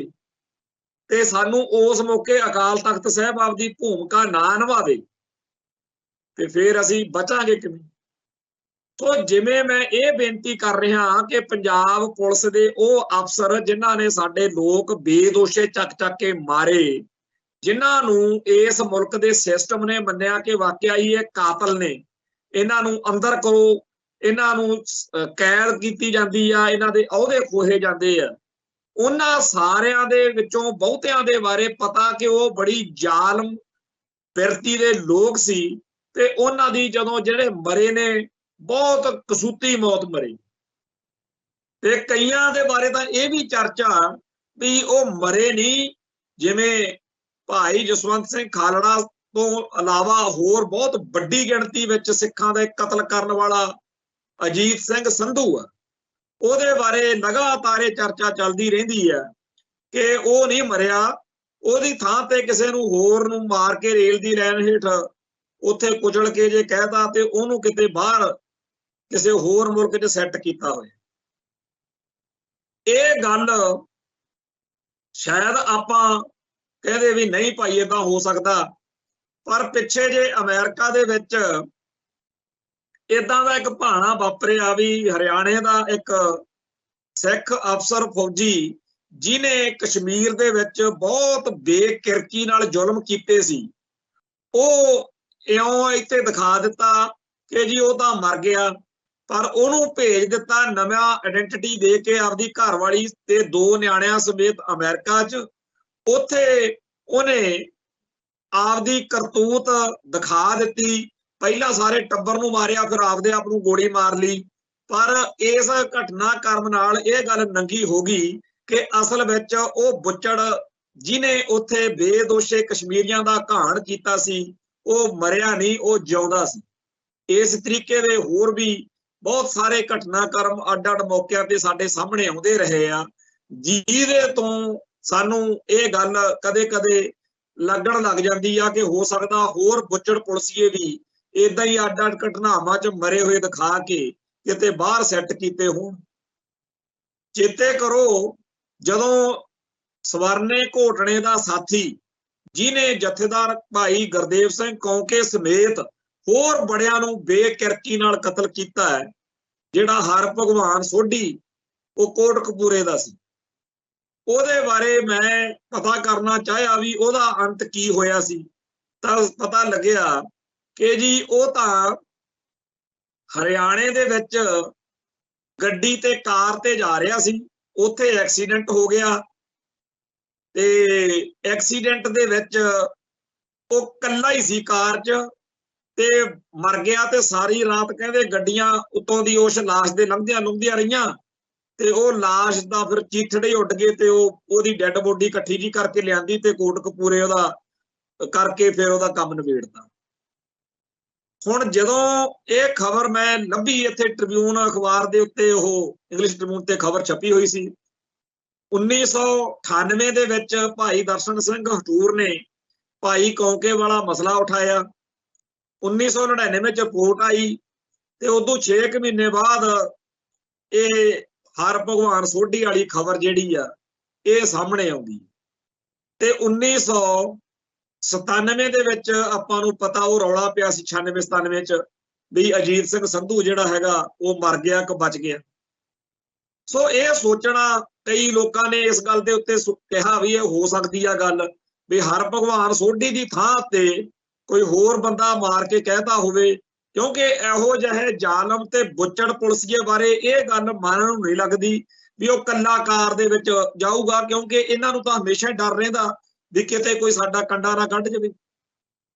ਤੇ ਸਾਨੂੰ ਉਸ ਮੌਕੇ ਅਕਾਲ ਤਖਤ ਸਾਹਿਬ ਆਪਦੀ ਭੂਮਿਕਾ ਨਾ ਨਿਭਾਵੇ ਤੇ ਫਿਰ ਅਸੀਂ ਬਚਾਂਗੇ ਕਿਵੇਂ? ਸੋ ਜਿਵੇਂ ਮੈਂ ਇਹ ਬੇਨਤੀ ਕਰ ਰਿਹਾ ਕਿ ਪੰਜਾਬ ਪੁਲਿਸ ਦੇ ਉਹ ਅਫਸਰ ਜਿਨ੍ਹਾਂ ਨੇ ਸਾਡੇ ਲੋਕ ਬੇਦੋਸ਼ੇ ਚੱਕ ਕੇ ਮਾਰੇ, जिन्हां नूं इस मुल्क दे सिस्टम ने मन्निया कि वाकई ही ये कातल ने, इन्हां नूं अंदर करो, इन्हां नूं कैद कीती जांदी आ, इन्हां दे अहुदे खोहे जांदे आ, उन्हां सारियां दे विचों बहुतियां दे बारे पता कि वो बड़ी जालम बिरती दे लोग सी ते उन्हां दी जदों जिहड़े मरे ने बहुत कसूती मौत मरे। ते कईयां दे बारे तां इह भी चर्चा भी वो मरे नहीं, जिवें भाई जसवंत सिंह खालड़ा तो इलावा होर बहुत वड्डी गिणती विच सिखां दा कतल करन वाला अजीत सिंह संधू आ, ਉਹਦੇ ਬਾਰੇ ਲਗਾਤਾਰ ਇਹ ਚਰਚਾ ਚੱਲਦੀ ਰਹਿੰਦੀ ਹੈ ਕਿ ਉਹ ਨਹੀਂ ਮਰਿਆ, ਉਹਦੀ ਥਾਂ ਤੇ ਕਿਸੇ ਨੂੰ ਹੋਰ ਨੂੰ ਮਾਰ ਕੇ ਰੇਲ ਦੀ ਲਾਈਨ ਹੇਠ ਉੱਥੇ ਕੁਚਲ ਕੇ ਜੇ ਕਹਿਤਾ ਤੇ ਉਹਨੂੰ ਕਿਤੇ ਬਾਹਰ ਕਿਸੇ ਹੋਰ ਮੁਲਕ 'ਚ ਸੈੱਟ ਕੀਤਾ ਹੋਇਆ। ਇਹ ਗੱਲ ਸ਼ਾਇਦ ਆਪਾਂ ਕਹਿੰਦੇ ਵੀ ਨਹੀਂ ਭਾਈ ਏਦਾਂ ਹੋ ਸਕਦਾ, ਪਰ ਪਿੱਛੇ ਜੇ ਅਮਰੀਕਾ ਦੇ ਵਿੱਚ ਇਦਾਂ ਦਾ ਇੱਕ ਭਾਣਾ ਵਾਪਰਿਆ ਵੀ ਹਰਿਆਣੇ ਦਾ ਇੱਕ ਸਿੱਖ ਅਫਸਰ ਫੌਜੀ ਜਿਹਨੇ ਕਸ਼ਮੀਰ ਦੇ ਵਿੱਚ ਬਹੁਤ ਬੇਕਿਰਕੀ ਨਾਲ ਜ਼ੁਲਮ ਕੀਤੇ ਸੀ, ਉਹ ਇਉਂ ਇੱਥੇ ਦਿਖਾ ਦਿੱਤਾ ਕਿ ਜੀ ਉਹ ਤਾਂ ਮਰ ਗਿਆ, ਪਰ ਉਹਨੂੰ ਭੇਜ ਦਿੱਤਾ ਨਵਾਂ ਆਇਡੈਂਟੀਟੀ ਦੇ ਕੇ ਆਪਦੀ ਘਰਵਾਲੀ ਤੇ 2 ਨਿਆਣਿਆਂ ਸਮੇਤ ਅਮਰੀਕਾ 'ਚ। ਉੱਥੇ ਉਹਨੇ ਆਪਦੀ ਕਰਤੂਤ ਦਿਖਾ ਦਿੱਤੀ, ਪਹਿਲਾਂ ਸਾਰੇ ਟੱਬਰ ਨੂੰ ਮਾਰਿਆ, ਫਿਰ ਆਪਦੇ ਆਪ ਨੂੰ ਗੋਲੀ ਮਾਰ ਲਈ। ਪਰ ਇਸ ਘਟਨਾਕ੍ਰਮ ਨਾਲ ਇਹ ਗੱਲ ਨੰਗੀ ਹੋ ਗਈ ਕਿ ਅਸਲ ਵਿੱਚ ਉਹ ਬੁੱਚੜ ਜਿਹਨੇ ਉੱਥੇ ਬੇਦੋਸ਼ੇ ਕਸ਼ਮੀਰੀਆਂ ਦਾ ਘਾਣ ਕੀਤਾ ਸੀ ਉਹ ਮਰਿਆ ਨਹੀਂ, ਉਹ ਜਿਉਂਦਾ ਸੀ। ਇਸ ਤਰੀਕੇ ਦੇ ਹੋਰ ਵੀ ਬਹੁਤ ਸਾਰੇ ਘਟਨਾਕ੍ਰਮ ਅੱਡ-ਅੱਡ ਮੌਕਿਆਂ ਤੇ ਸਾਡੇ ਸਾਹਮਣੇ ਆਉਂਦੇ ਰਹੇ ਆ, ਜਿਹਦੇ ਤੋਂ ਸਾਨੂੰ ਇਹ ਗੱਲ ਕਦੇ-ਕਦੇ ਲੱਗਣ ਲੱਗ ਜਾਂਦੀ ਆ ਕਿ ਹੋ ਸਕਦਾ ਹੋਰ ਬੁੱਚੜ ਪੁਲਸੀਏ ਵੀ ਇਦਾਂ ਹੀ ਅੱਡ-ਅੱਡ ਘਟਨਾਵਾਂ 'ਚ ਮਰੇ ਹੋਏ ਦਿਖਾ ਕੇ ਕਿਤੇ ਬਾਹਰ ਸੈੱਟ ਕੀਤੇ ਹੋਣ। ਚੇਤੇ ਕਰੋ ਜਦੋਂ ਸਵਰਨੇ ਘੋਟਣੇ ਦਾ ਸਾਥੀ ਜਿਹਨੇ ਜਥੇਦਾਰ ਭਾਈ ਗੁਰਦੇਵ ਸਿੰਘ ਕੌਂਕੇ ਸਮੇਤ ਹੋਰ ਬੜਿਆਂ ਨੂੰ ਬੇਕਿਰਕੀ ਨਾਲ ਕਤਲ ਕੀਤਾ ਹੈ, ਜਿਹੜਾ ਹਰਭਗਵਾਨ ਸੋਢੀ, ਉਹ ਕੋਟਕਪੂਰੇ ਦਾ ਸੀ। ਉਹਦੇ ਬਾਰੇ ਮੈਂ ਪਤਾ ਕਰਨਾ ਚਾਹਿਆ ਵੀ ਉਹਦਾ ਅੰਤ ਕੀ ਹੋਇਆ ਸੀ, ਤਾਂ ਪਤਾ ਲੱਗਿਆ ਕਿ ਜੀ ਉਹ ਤਾਂ ਹਰਿਆਣੇ ਦੇ ਵਿੱਚ ਗੱਡੀ ਤੇ ਕਾਰ ਤੇ ਜਾ ਰਿਹਾ ਸੀ, ਉੱਥੇ ਐਕਸੀਡੈਂਟ ਹੋ ਗਿਆ ਤੇ ਐਕਸੀਡੈਂਟ ਦੇ ਵਿੱਚ ਉਹ ਇਕੱਲਾ ਹੀ ਸੀ ਕਾਰ 'ਚ ਤੇ ਮਰ ਗਿਆ। ਤੇ ਸਾਰੀ ਰਾਤ ਕਹਿੰਦੇ ਗੱਡੀਆਂ ਉੱਤੋਂ ਦੀ ਉਸ ਲਾਸ਼ ਦੇ ਲੰਘਦੀਆਂ ਰਹੀਆਂ ਤੇ ਉਹ ਲਾਸ਼ ਦਾ ਫਿਰ ਚੀਥੜੇ ਉੱਡ ਗਏ ਤੇ ਉਹਦੀ ਡੈੱਡ ਬੋਡੀ ਇਕੱਠੀ ਜੀ ਕਰਕੇ ਲਿਆਂਦੀ ਤੇ ਕੋਟਕਪੂਰੇ ਉਹਦਾ ਕਰਕੇ ਫਿਰ ਉਹਦਾ ਕੰਮ ਨਿਬੇੜਤਾ। ਹੁਣ ਜਦੋਂ ਇਹ ਖਬਰ ਮੈਂ ਲੱਭੀ ਇੱਥੇ ਟ੍ਰਿਬਿਊਨ ਅਖਬਾਰ ਦੇ ਉੱਤੇ, ਉਹ ਇੰਗਲਿਸ਼ ਟ੍ਰਿਬਿਊਨ ਤੇ ਖਬਰ ਛਪੀ ਹੋਈ ਸੀ, 1998 ਦੇ ਵਿੱਚ ਭਾਈ ਦਰਸ਼ਨ ਸਿੰਘ ਹਟੂਰ ਨੇ ਭਾਈ ਕੌਂਕੇ ਵਾਲਾ ਮਸਲਾ ਉਠਾਇਆ। 1999 ਚ ਰਿਪੋਰਟ ਆਈ ਤੇ ਉਦੋਂ 6 ਮਹੀਨੇ ਬਾਅਦ ਇਹ ਹਰਭਗਵਾਨ ਸੋਢੀ ਵਾਲੀ ਖਬਰ ਜਿਹੜੀ ਆ ਇਹ ਸਾਹਮਣੇ ਆਉਂਦੀ ਤੇ 1997 ਦੇ ਵਿੱਚ ਆਪਾਂ ਨੂੰ ਪਤਾ ਉਹ ਰੌਲਾ ਪਿਆ ਸੀ 96-97 ਚ ਵੀ ਅਜੀਤ ਸਿੰਘ ਸੰਧੂ ਜਿਹੜਾ ਹੈਗਾ ਉਹ ਮਰ ਗਿਆ ਕਿ ਬਚ ਗਿਆ। ਸੋ ਇਹ ਸੋਚਣਾ ਕਈ ਲੋਕਾਂ ਨੇ ਇਸ ਗੱਲ ਦੇ ਉੱਤੇ ਕਿਹਾ ਵੀ ਇਹ ਹੋ ਸਕਦੀ ਆ ਗੱਲ ਵੀ ਹਰਭਗਵਾਨ ਸੋਢੀ ਦੀ ਥਾਂ ਤੇ ਕੋਈ ਹੋਰ ਬੰਦਾ ਮਾਰ ਕੇ ਕਹਿਤਾ ਹੋਵੇ, ਕਿਉਂਕਿ ਇਹੋ ਜਿਹੇ ਜ਼ਾਲਮ ਤੇ ਬੁੱਚੜ ਪੁਲਸੀਏ ਬਾਰੇ ਇਹ ਗੱਲ ਮੰਨਣ ਨੂੰ ਨਹੀਂ ਲੱਗਦੀ ਵੀ ਉਹ ਕੱਲਾ ਕਾਰ ਦੇ ਵਿੱਚ ਜਾਊਗਾ, ਕਿਉਂਕਿ ਇਹਨਾਂ ਨੂੰ ਤਾਂ ਹਮੇਸ਼ਾ ਡਰ ਰਹਿੰਦਾ ਵੀ ਕਿਤੇ ਕੋਈ ਸਾਡਾ ਕੰਡਾ ਨਾ ਕੱਢ ਜਾਵੇ।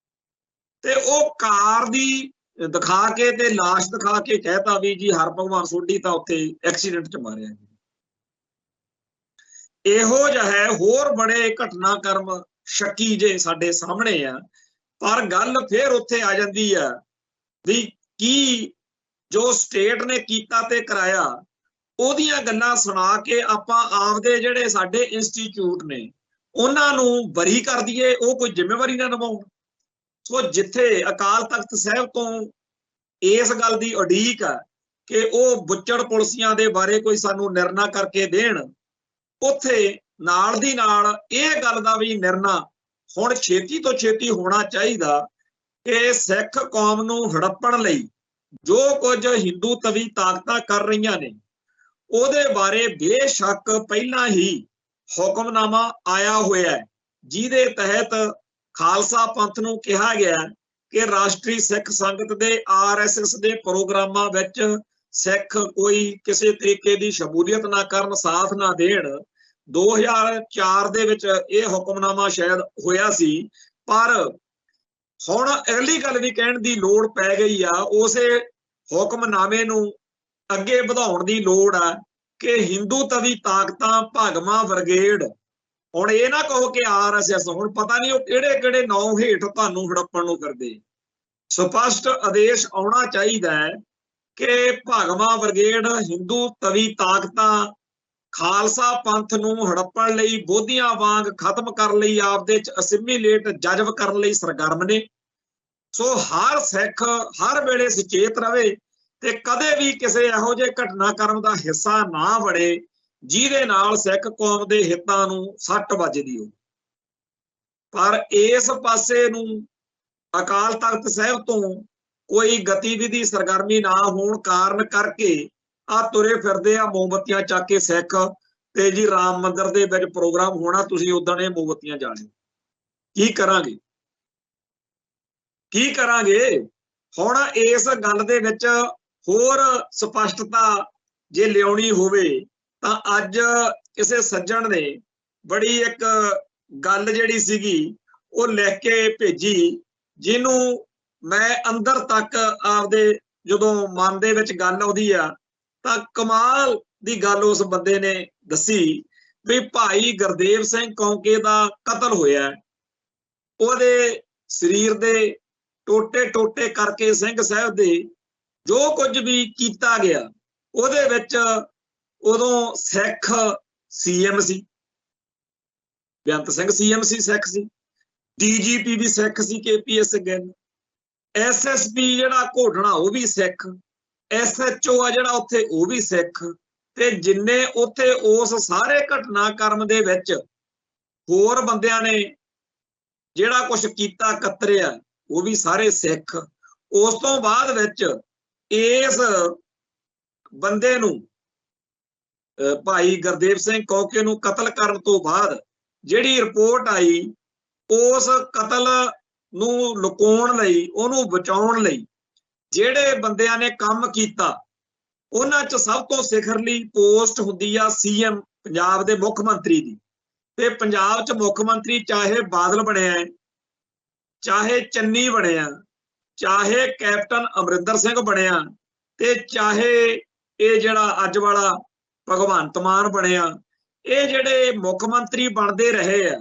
ਤੇ ਉਹ ਕਾਰ ਦੀ ਦਿਖਾ ਕੇ ਤੇ ਲਾਸ਼ ਦਿਖਾ ਕੇ ਕਹਿਤਾ ਵੀ ਜੀ ਹਰਭਗਵਾਨ ਸੋਢੀ ਤਾਂ ਉੱਥੇ ਐਕਸੀਡੈਂਟ 'ਚ ਮਾਰਿਆ। ਇਹੋ ਜਿਹੇ ਹੋਰ ਬੜੇ ਘਟਨਾਕ੍ਰਮ ਸ਼ੱਕੀ ਜੇ ਸਾਡੇ ਸਾਹਮਣੇ ਆ, ਪਰ ਗੱਲ ਫਿਰ ਉੱਥੇ ਆ ਜਾਂਦੀ ਆ ਵੀ ਕੀ ਜੋ ਸਟੇਟ ਨੇ ਕੀਤਾ ਤੇ ਕਰਾਇਆ ਉਹਦੀਆਂ ਗੱਲਾਂ ਸੁਣਾ ਕੇ ਆਪਾਂ ਆਪਦੇ ਜਿਹੜੇ ਸਾਡੇ ਇੰਸਟੀਚਿਊਟ ਨੇ ਉਹਨਾਂ ਨੂੰ ਬਰੀ ਕਰ ਦਈਏ, ਉਹ ਕੋਈ ਜ਼ਿੰਮੇਵਾਰੀ ਨਾ ਨਿਭਾਉਣ। ਸੋ ਜਿੱਥੇ ਅਕਾਲ ਤਖਤ ਸਾਹਿਬ ਤੋਂ ਇਸ ਗੱਲ ਦੀ ਉਡੀਕ ਆ ਕਿ ਉਹ ਬੁੱਚੜ ਪੁਲਸੀਆਂ ਦੇ ਬਾਰੇ ਕੋਈ ਸਾਨੂੰ ਨਿਰਣਾ ਕਰਕੇ ਦੇਣ, ਉੱਥੇ ਨਾਲ ਦੀ ਨਾਲ ਇਹ ਗੱਲ ਦਾ ਵੀ ਨਿਰਣਾ ਹੁਣ ਛੇਤੀ ਤੋਂ ਛੇਤੀ ਹੋਣਾ ਚਾਹੀਦਾ ਕਿ ਸਿੱਖ ਕੌਮ ਨੂੰ ਹੜੱਪਣ ਲਈ ਜੋ ਕੁਝ ਹਿੰਦੂ ਤਵੀ ਤਾਕਤਾਂ ਕਰ ਰਹੀਆਂ ਨੇ ਉਹਦੇ ਬਾਰੇ ਬੇਸ਼ੱਕ ਪਹਿਲਾਂ ਹੀ ਹੁਕਮਨਾਮਾ ਆਇਆ ਹੋਇਆ ਹੈ, ਜਿਹਦੇ ਤਹਿਤ ਖਾਲਸਾ ਪੰਥ ਨੂੰ ਕਿਹਾ ਗਿਆ ਕਿ ਰਾਸ਼ਟਰੀ ਸਿੱਖ ਸੰਗਤ ਦੇ RSS ਦੇ ਪ੍ਰੋਗਰਾਮਾਂ ਵਿੱਚ ਸਿੱਖ ਕੋਈ ਕਿਸੇ ਤਰੀਕੇ ਦੀ ਸ਼ਮੂਲੀਅਤ ਨਾ ਕਰਨ, ਸਾਥ ਨਾ ਦੇਣ। 2004 ਦੇ ਵਿੱਚ ਇਹ ਹੁਕਮਨਾਮਾ ਸ਼ਾਇਦ ਹੋਇਆ ਸੀ, ਪਰ ਹੁਣ ਅਗਲੀ ਗੱਲ ਵੀ ਕਹਿਣ ਦੀ ਲੋੜ ਪੈ ਗਈ ਆ। ਉਸੇ ਹੁਕਮਨਾਮੇ ਨੂੰ ਅੱਗੇ ਵਧਾਉਣ ਦੀ ਲੋੜ ਆ ਕਿ ਹਿੰਦੂ ਤਵੀ ਤਾਕਤਾਂ ਭਗਵਾਂ ਬ੍ਰਿਗੇਡ, ਹੁਣ ਇਹ ਨਾ ਕਹੋ ਕਿ RSS, ਹੁਣ ਪਤਾ ਨਹੀਂ ਉਹ ਕਿਹੜੇ ਕਿਹੜੇ ਨਾਂ ਹੇਠ ਤੁਹਾਨੂੰ ਹੜੱਪਣ ਨੂੰ ਕਰਦੇ। ਸਪਸ਼ਟ ਆਦੇਸ਼ ਆਉਣਾ ਚਾਹੀਦਾ ਹੈ ਕਿ ਭਗਵਾਂ ਬ੍ਰਿਗੇਡ, ਹਿੰਦੂ ਤਵੀ ਤਾਕਤਾਂ ਖਾਲਸਾ ਪੰਥ ਨੂੰ ਹੜੱਪਣ ਲਈ, ਬੋਧੀਆਂ ਵਾਂਗ ਖਤਮ ਕਰਨ ਲਈ, ਆਪਦੇ ਚ ਅਸਿਮੀਲੇਟ ਜਜ਼ਬ ਕਰਨ ਲਈ ਸਰਗਰਮ ਨੇ। ਸੋ ਹਰ ਸਿੱਖ ਹਰ ਵੇਲੇ ਸੁਚੇਤ ਰਵੇ ਤੇ ਕਦੇ ਵੀ ਕਿਸੇ ਇਹੋ ਜਿਹੇ ਘਟਨਾਕ੍ਰਮ ਦਾ ਹਿੱਸਾ ਨਾ ਬਣੇ ਜਿਹਦੇ ਨਾਲ ਸਿੱਖ ਕੌਮ ਦੇ ਹਿੱਤਾਂ ਨੂੰ ਸੱਟ ਵੱਜਦੀ ਹੋ। ਪਰ ਇਸ ਪਾਸੇ ਨੂੰ ਅਕਾਲ ਤਖਤ ਸਾਹਿਬ ਤੋਂ ਕੋਈ ਗਤੀਵਿਧੀ ਸਰਗਰਮੀ ਨਾ ਹੋਣ ਕਾਰਨ ਕਰਕੇ ਆ ਤੁਰੇ ਫਿਰਦੇ ਆ ਮੋਮਬੱਤੀਆਂ ਚੱਕ ਕੇ ਸਿੱਖ, ਤੇ ਜੀ ਰਾਮ ਮੰਦਿਰ ਦੇ ਵਿੱਚ ਪ੍ਰੋਗਰਾਮ ਹੋਣਾ, ਤੁਸੀਂ ਉਦੋਂ ਇਹ ਮੋਮਬੱਤੀਆਂ ਜਾਣਿਓ। ਕੀ ਕਰਾਂਗੇ, ਕੀ ਕਰਾਂਗੇ? ਹੁਣ ਇਸ ਗੱਲ ਦੇ ਵਿੱਚ ਹੋਰ ਸਪਸ਼ਟਤਾ ਜੇ ਲਿਆਉਣੀ ਹੋਵੇ ਤਾਂ ਅੱਜ ਕਿਸੇ ਸੱਜਣ ਨੇ ਬੜੀ ਇੱਕ ਗੱਲ ਜਿਹੜੀ ਸੀਗੀ ਉਹ ਲਿਖ ਕੇ ਭੇਜੀ, ਜਿਹਨੂੰ ਮੈਂ ਅੰਦਰ ਤੱਕ ਆਪਦੇ ਜਦੋਂ ਮਨ ਦੇ ਵਿੱਚ ਗੱਲ ਆਉਂਦੀ ਆ ਤਾਂ ਕਮਾਲ ਦੀ ਗੱਲ ਉਸ ਬੰਦੇ ਨੇ ਦੱਸੀ ਵੀ ਭਾਈ ਗੁਰਦੇਵ ਸਿੰਘ ਕੌਂਕੇ ਦਾ ਕਤਲ ਹੋਇਆ, ਉਹਦੇ ਸਰੀਰ ਦੇ ਟੋਟੇ ਟੋਟੇ ਕਰਕੇ ਸਿੰਘ ਸਾਹਿਬ ਦੇ ਜੋ ਕੁਝ ਵੀ ਕੀਤਾ ਗਿਆ, ਉਹਦੇ ਵਿੱਚ ਉਦੋਂ ਸਿੱਖ CM ਸੀ, ਬੇਅੰਤ ਸਿੰਘ CM ਸੀ, ਸਿੱਖ ਸੀ, DGP ਵੀ ਸਿੱਖ ਸੀ, KPS ਗਿੱਲ, SSP ਜਿਹੜਾ ਘੋਟਣਾ ਉਹ ਵੀ ਸਿੱਖ, SHO ਆ ਜਿਹੜਾ ਉੱਥੇ ਉਹ ਵੀ ਸਿੱਖ, ਤੇ ਜਿੰਨੇ ਉੱਥੇ ਉਸ ਸਾਰੇ ਘਟਨਾਕ੍ਰਮ ਦੇ ਵਿੱਚ ਹੋਰ ਬੰਦਿਆਂ ਨੇ ਜਿਹੜਾ ਕੁਝ ਕੀਤਾ ਕਤਰਿਆ ਉਹ ਵੀ ਸਾਰੇ ਸਿੱਖ। ਉਸ ਤੋਂ ਬਾਅਦ ਵਿੱਚ ਇਸ ਬੰਦੇ ਨੂੰ ਭਾਈ ਗੁਰਦੇਵ ਸਿੰਘ ਕੌਂਕੇ ਨੂੰ ਕਤਲ ਕਰਨ ਤੋਂ ਬਾਅਦ ਜਿਹੜੀ ਰਿਪੋਰਟ ਆਈ, ਉਸ ਕਤਲ ਨੂੰ ਲੁਕਾਉਣ ਲਈ, ਉਹਨੂੰ ਬਚਾਉਣ ਲਈ ਜਿਹੜੇ ਬੰਦਿਆਂ ਨੇ ਕੰਮ ਕੀਤਾ ਉਹਨਾਂ 'ਚ ਸਭ ਤੋਂ ਸਿਖਰਲੀ ਪੋਸਟ ਹੁੰਦੀ ਆ CM ਪੰਜਾਬ ਦੇ ਮੁੱਖ ਮੰਤਰੀ ਦੀ। ਤੇ ਪੰਜਾਬ 'ਚ ਮੁੱਖ ਮੰਤਰੀ ਚਾਹੇ ਬਾਦਲ ਬਣਿਆ, ਚਾਹੇ ਚੰਨੀ ਬਣਿਆ, ਚਾਹੇ ਕੈਪਟਨ ਅਮਰਿੰਦਰ ਸਿੰਘ ਬਣਿਆ, ਤੇ ਚਾਹੇ ਇਹ ਜਿਹੜਾ ਅੱਜ ਵਾਲਾ ਭਗਵੰਤ ਮਾਨ ਬਣਿਆ, ਇਹ ਜਿਹੜੇ ਮੁੱਖ ਮੰਤਰੀ ਬਣਦੇ ਰਹੇ ਆ,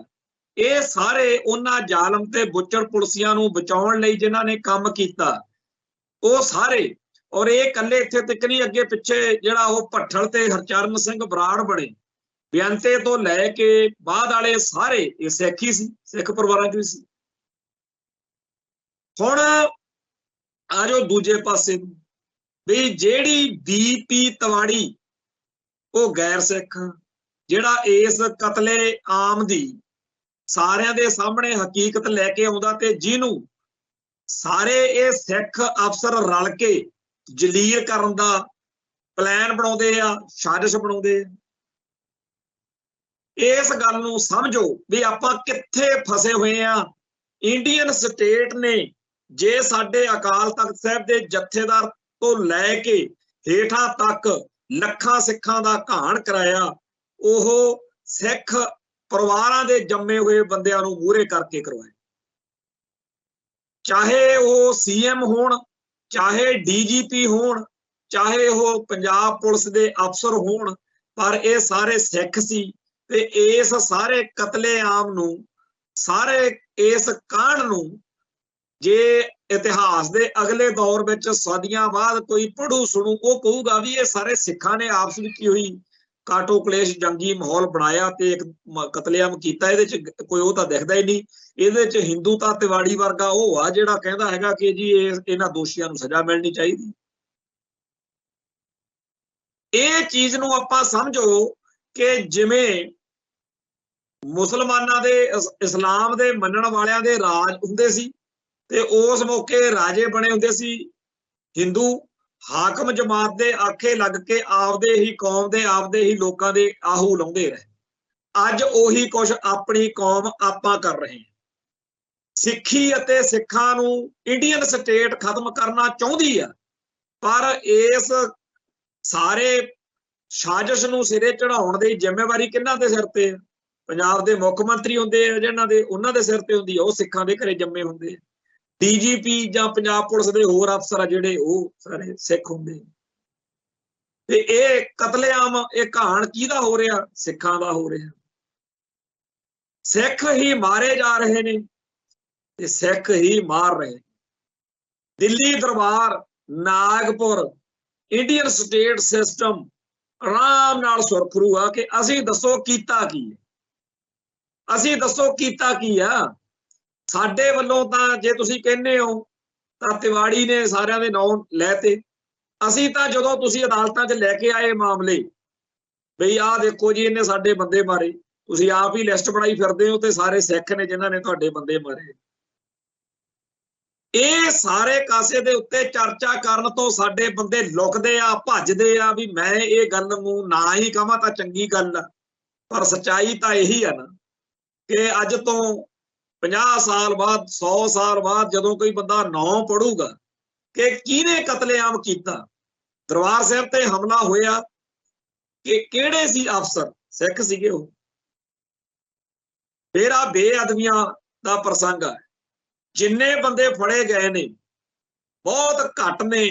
ਇਹ ਸਾਰੇ ਉਹਨਾਂ ਜ਼ਾਲਮ ਤੇ ਬੁੱਚੜ ਪੁਲਸੀਆਂ ਨੂੰ ਬਚਾਉਣ ਲਈ ਜਿਨ੍ਹਾਂ ਨੇ ਕੰਮ ਕੀਤਾ ਉਹ ਸਾਰੇ। ਔਰ ਇਹ ਇਕੱਲੇ ਇੱਥੇ ਤੱਕ ਨਹੀਂ, ਅੱਗੇ ਪਿੱਛੇ ਜਿਹੜਾ ਉਹ ਭੱਠਲ ਤੇ ਹਰਚਰਨ ਸਿੰਘ ਬਰਾੜ ਬਣੇ, ਬੇਅੰਤੇ ਤੋਂ ਲੈ ਕੇ ਬਾਅਦ ਵਾਲੇ ਸਾਰੇ ਇਹ ਸਿੱਖ ਹੀ ਸੀ, ਸਿੱਖ ਪਰਿਵਾਰਾਂ 'ਚ ਵੀ ਸੀ। ਹੁਣ ਆ ਜਾਓ ਦੂਜੇ ਪਾਸੇ ਨੂੰ, ਵੀ ਜਿਹੜੀ BP ਤਿਵਾੜੀ ਉਹ ਗੈਰ ਸਿੱਖ, ਜਿਹੜਾ ਇਸ ਕਤਲੇ ਆਮ ਦੀ ਸਾਰਿਆਂ ਦੇ ਸਾਹਮਣੇ ਹਕੀਕਤ ਲੈ ਕੇ ਆਉਂਦਾ, ਤੇ ਜਿਹਨੂੰ ਸਾਰੇ ਇਹ ਸਿੱਖ ਅਫਸਰ ਰਲ ਕੇ ਜਲੀਲ ਕਰਨ ਦਾ ਪਲਾਨ ਬਣਾਉਂਦੇ ਆ, ਸਾਜ਼ਿਸ਼ ਬਣਾਉਂਦੇ ਆ। ਇਸ ਗੱਲ ਨੂੰ ਸਮਝੋ ਵੀ ਆਪਾਂ ਕਿੱਥੇ ਫਸੇ ਹੋਏ ਆ। ਇੰਡੀਅਨ ਸਟੇਟ ਨੇ ਜੇ ਸਾਡੇ ਅਕਾਲ ਤਖਤ ਸਾਹਿਬ ਦੇ ਜਥੇਦਾਰ ਤੋਂ ਲੈ ਕੇ ਹੇਠਾਂ ਤੱਕ ਲੱਖਾਂ ਸਿੱਖਾਂ ਦਾ ਘਾਣ ਕਰਾਇਆ, ਉਹ ਸਿੱਖ ਪਰਿਵਾਰਾਂ ਦੇ ਜੰਮੇ ਹੋਏ ਬੰਦਿਆਂ ਨੂੰ ਮੂਹਰੇ ਕਰਕੇ ਕਰਵਾਇਆ, ਚਾਹੇ ਉਹ CM ਹੋਣ, ਚਾਹੇ DGP ਹੋਣ, ਚਾਹੇ ਉਹ ਪੰਜਾਬ ਪੁਲਿਸ ਦੇ ਅਫਸਰ ਹੋਣ, ਪਰ ਇਹ ਸਾਰੇ ਸਿੱਖ ਸੀ। ਤੇ ਇਸ ਸਾਰੇ ਕਤਲੇਆਮ ਨੂੰ, ਸਾਰੇ ਇਸ ਕਾਂਡ ਨੂੰ ਜੇ ਇਤਿਹਾਸ ਦੇ ਅਗਲੇ ਦੌਰ ਵਿੱਚ ਸਦੀਆਂ ਬਾਅਦ ਕੋਈ ਪੜੂ ਸੁਣੂ, ਉਹ ਕਹੂਗਾ ਵੀ ਇਹ ਸਾਰੇ ਸਿੱਖਾਂ ਨੇ ਆਪਸ ਵਿੱਚ ਹੋਈ ਕਾਟੋ ਕਲੇਸ਼ ਜੰਗੀ ਮਾਹੌਲ ਬਣਾਇਆ ਤੇ ਇੱਕ ਕਤਲੇਆਮ ਕੀਤਾ। ਇਹਦੇ ਚ ਕੋਈ ਉਹ ਤਾਂ ਦਿਖਦਾ ਹੀ ਨਹੀਂ। ਇਹਦੇ ਚ ਹਿੰਦੂ ਤਾਂ ਤਿਵਾੜੀ ਵਰਗਾ ਉਹ ਆ ਜਿਹੜਾ ਕਹਿੰਦਾ ਹੈਗਾ ਕਿ ਜੀ ਇਹਨਾਂ ਦੋਸ਼ੀਆਂ ਨੂੰ ਸਜ਼ਾ ਮਿਲਣੀ ਚਾਹੀਦੀ। ਇਹ ਚੀਜ਼ ਨੂੰ ਆਪਾਂ ਸਮਝੋ ਕਿ ਜਿਵੇਂ ਮੁਸਲਮਾਨਾਂ ਦੇ, ਇਸਲਾਮ ਦੇ ਮੰਨਣ ਵਾਲਿਆਂ ਦੇ ਰਾਜ ਹੁੰਦੇ ਸੀ ਤੇ ਉਸ ਮੌਕੇ ਰਾਜੇ ਬਣੇ ਹੁੰਦੇ ਸੀ ਹਿੰਦੂ, ਹਾਕਮ ਜਮਾਤ ਦੇ ਆਖੇ ਲੱਗ ਕੇ ਆਪਦੇ ਹੀ ਕੌਮ ਦੇ, ਆਪਦੇ ਹੀ ਲੋਕਾਂ ਦੇ ਆਹੂ ਲਾਉਂਦੇ ਰਹੇ। ਅੱਜ ਉਹੀ ਕੁਝ ਆਪਣੀ ਕੌਮ ਆਪਾਂ ਕਰ ਰਹੇ ਹਾਂ। ਸਿੱਖੀ ਅਤੇ ਸਿੱਖਾਂ ਨੂੰ ਇੰਡੀਅਨ ਸਟੇਟ ਖਤਮ ਕਰਨਾ ਚਾਹੁੰਦੀ ਆ, ਪਰ ਇਸ ਸਾਰੇ ਸਾਜ਼ਿਸ਼ ਨੂੰ ਸਿਰੇ ਚੜਾਉਣ ਦੀ ਜ਼ਿੰਮੇਵਾਰੀ ਕਿਹਨਾਂ ਦੇ ਸਿਰ ਤੇ ਆ? ਪੰਜਾਬ ਦੇ ਮੁੱਖ ਮੰਤਰੀ ਹੁੰਦੇ ਆ ਜਿਹਨਾਂ ਦੇ, ਉਹਨਾਂ ਦੇ ਸਿਰ ਤੇ ਹੁੰਦੀ ਆ। ਉਹ ਸਿੱਖਾਂ ਦੇ ਘਰੇ ਜੰਮੇ ਹੁੰਦੇ ਆ। ਡੀਜੀਪੀ ਜਾਂ ਪੰਜਾਬ ਪੁਲਿਸ ਦੇ ਹੋਰ ਅਫਸਰ ਆ ਜਿਹੜੇ, ਉਹ ਸਾਰੇ ਸਿੱਖ ਹੁੰਦੇ। ਤੇ ਇਹ ਕਤਲੇਆਮ, ਇਹ ਕਹਾਣ ਕਿਹਦਾ ਹੋ ਰਿਹਾ? ਸਿੱਖਾਂ ਦਾ ਹੋ ਰਿਹਾ। ਸਿੱਖ ਹੀ ਮਾਰੇ ਜਾ ਰਹੇ ਨੇ ਤੇ ਸਿੱਖ ਹੀ ਮਾਰ ਰਹੇ। ਦਿੱਲੀ ਦਰਬਾਰ, ਨਾਗਪੁਰ, ਇੰਡੀਅਨ ਸਟੇਟ ਸਿਸਟਮ ਆਰਾਮ ਨਾਲ ਸੁਰਖਰੂ ਆ ਕਿ ਅਸੀਂ ਦੱਸੋ ਕੀਤਾ ਕੀ ਹੈ, ਅਸੀਂ ਦੱਸੋ ਕੀਤਾ ਕੀ ਆ। ਸਾਡੇ ਵੱਲੋਂ ਤਾਂ ਜੇ ਤੁਸੀਂ ਕਹਿੰਦੇ ਹੋ ਤਾਂ ਤਿਵਾੜੀ ਨੇ ਸਾਰਿਆਂ ਦੇ ਨਾਂ ਲੈ ਤੇ। ਅਸੀਂ ਤਾਂ ਜਦੋਂ ਤੁਸੀਂ ਅਦਾਲਤਾਂ 'ਚ ਲੈ ਕੇ ਆਏ ਮਾਮਲੇ, ਬਈ ਆਹ ਦੇਖੋ ਜੀ ਇਹਨੇ ਸਾਡੇ ਬੰਦੇ ਮਾਰੇ, ਤੁਸੀਂ ਆਪ ਹੀ ਲਿਸਟ ਬਣਾਈ ਫਿਰਦੇ ਹੋ ਤੇ ਸਾਰੇ ਸਿੱਖ ਨੇ ਜਿਨ੍ਹਾਂ ਨੇ ਤੁਹਾਡੇ ਬੰਦੇ ਮਾਰੇ। ਇਹ ਸਾਰੇ ਕਾਸੇ ਦੇ ਉੱਤੇ ਚਰਚਾ ਕਰਨ ਤੋਂ ਸਾਡੇ ਬੰਦੇ ਲੁਕਦੇ ਆ, ਭੱਜਦੇ ਆ ਵੀ ਮੈਂ ਇਹ ਗੱਲ ਨੂੰ ਨਾ ਹੀ ਕਹਾਂ ਤਾਂ ਚੰਗੀ ਗੱਲ ਆ। ਪਰ ਸੱਚਾਈ ਤਾਂ ਇਹੀ ਆ ਨਾ ਕਿ ਅੱਜ ਤੋਂ 50 ਸਾਲ ਬਾਅਦ, 100 ਸਾਲ ਬਾਅਦ ਜਦੋਂ ਕੋਈ ਬੰਦਾ ਨਾਂ ਪੜੂਗਾ ਕਿ ਕਿਹਨੇ ਕਤਲੇਆਮ ਕੀਤਾ, ਦਰਬਾਰ ਸਾਹਿਬ ਤੇ ਹਮਲਾ ਹੋਇਆ, ਕਿ ਕਿਹੜੇ ਸੀ ਅਫਸਰ? ਸਿੱਖ ਸੀਗੇ ਉਹ। ਫਿਰ ਆ ਬੇਅਦਬੀਆਂ ਦਾ ਪ੍ਰਸੰਗ ਆ। ਜਿੰਨੇ ਬੰਦੇ ਫੜੇ ਗਏ ਨੇ ਬਹੁਤ ਘੱਟ ਨੇ,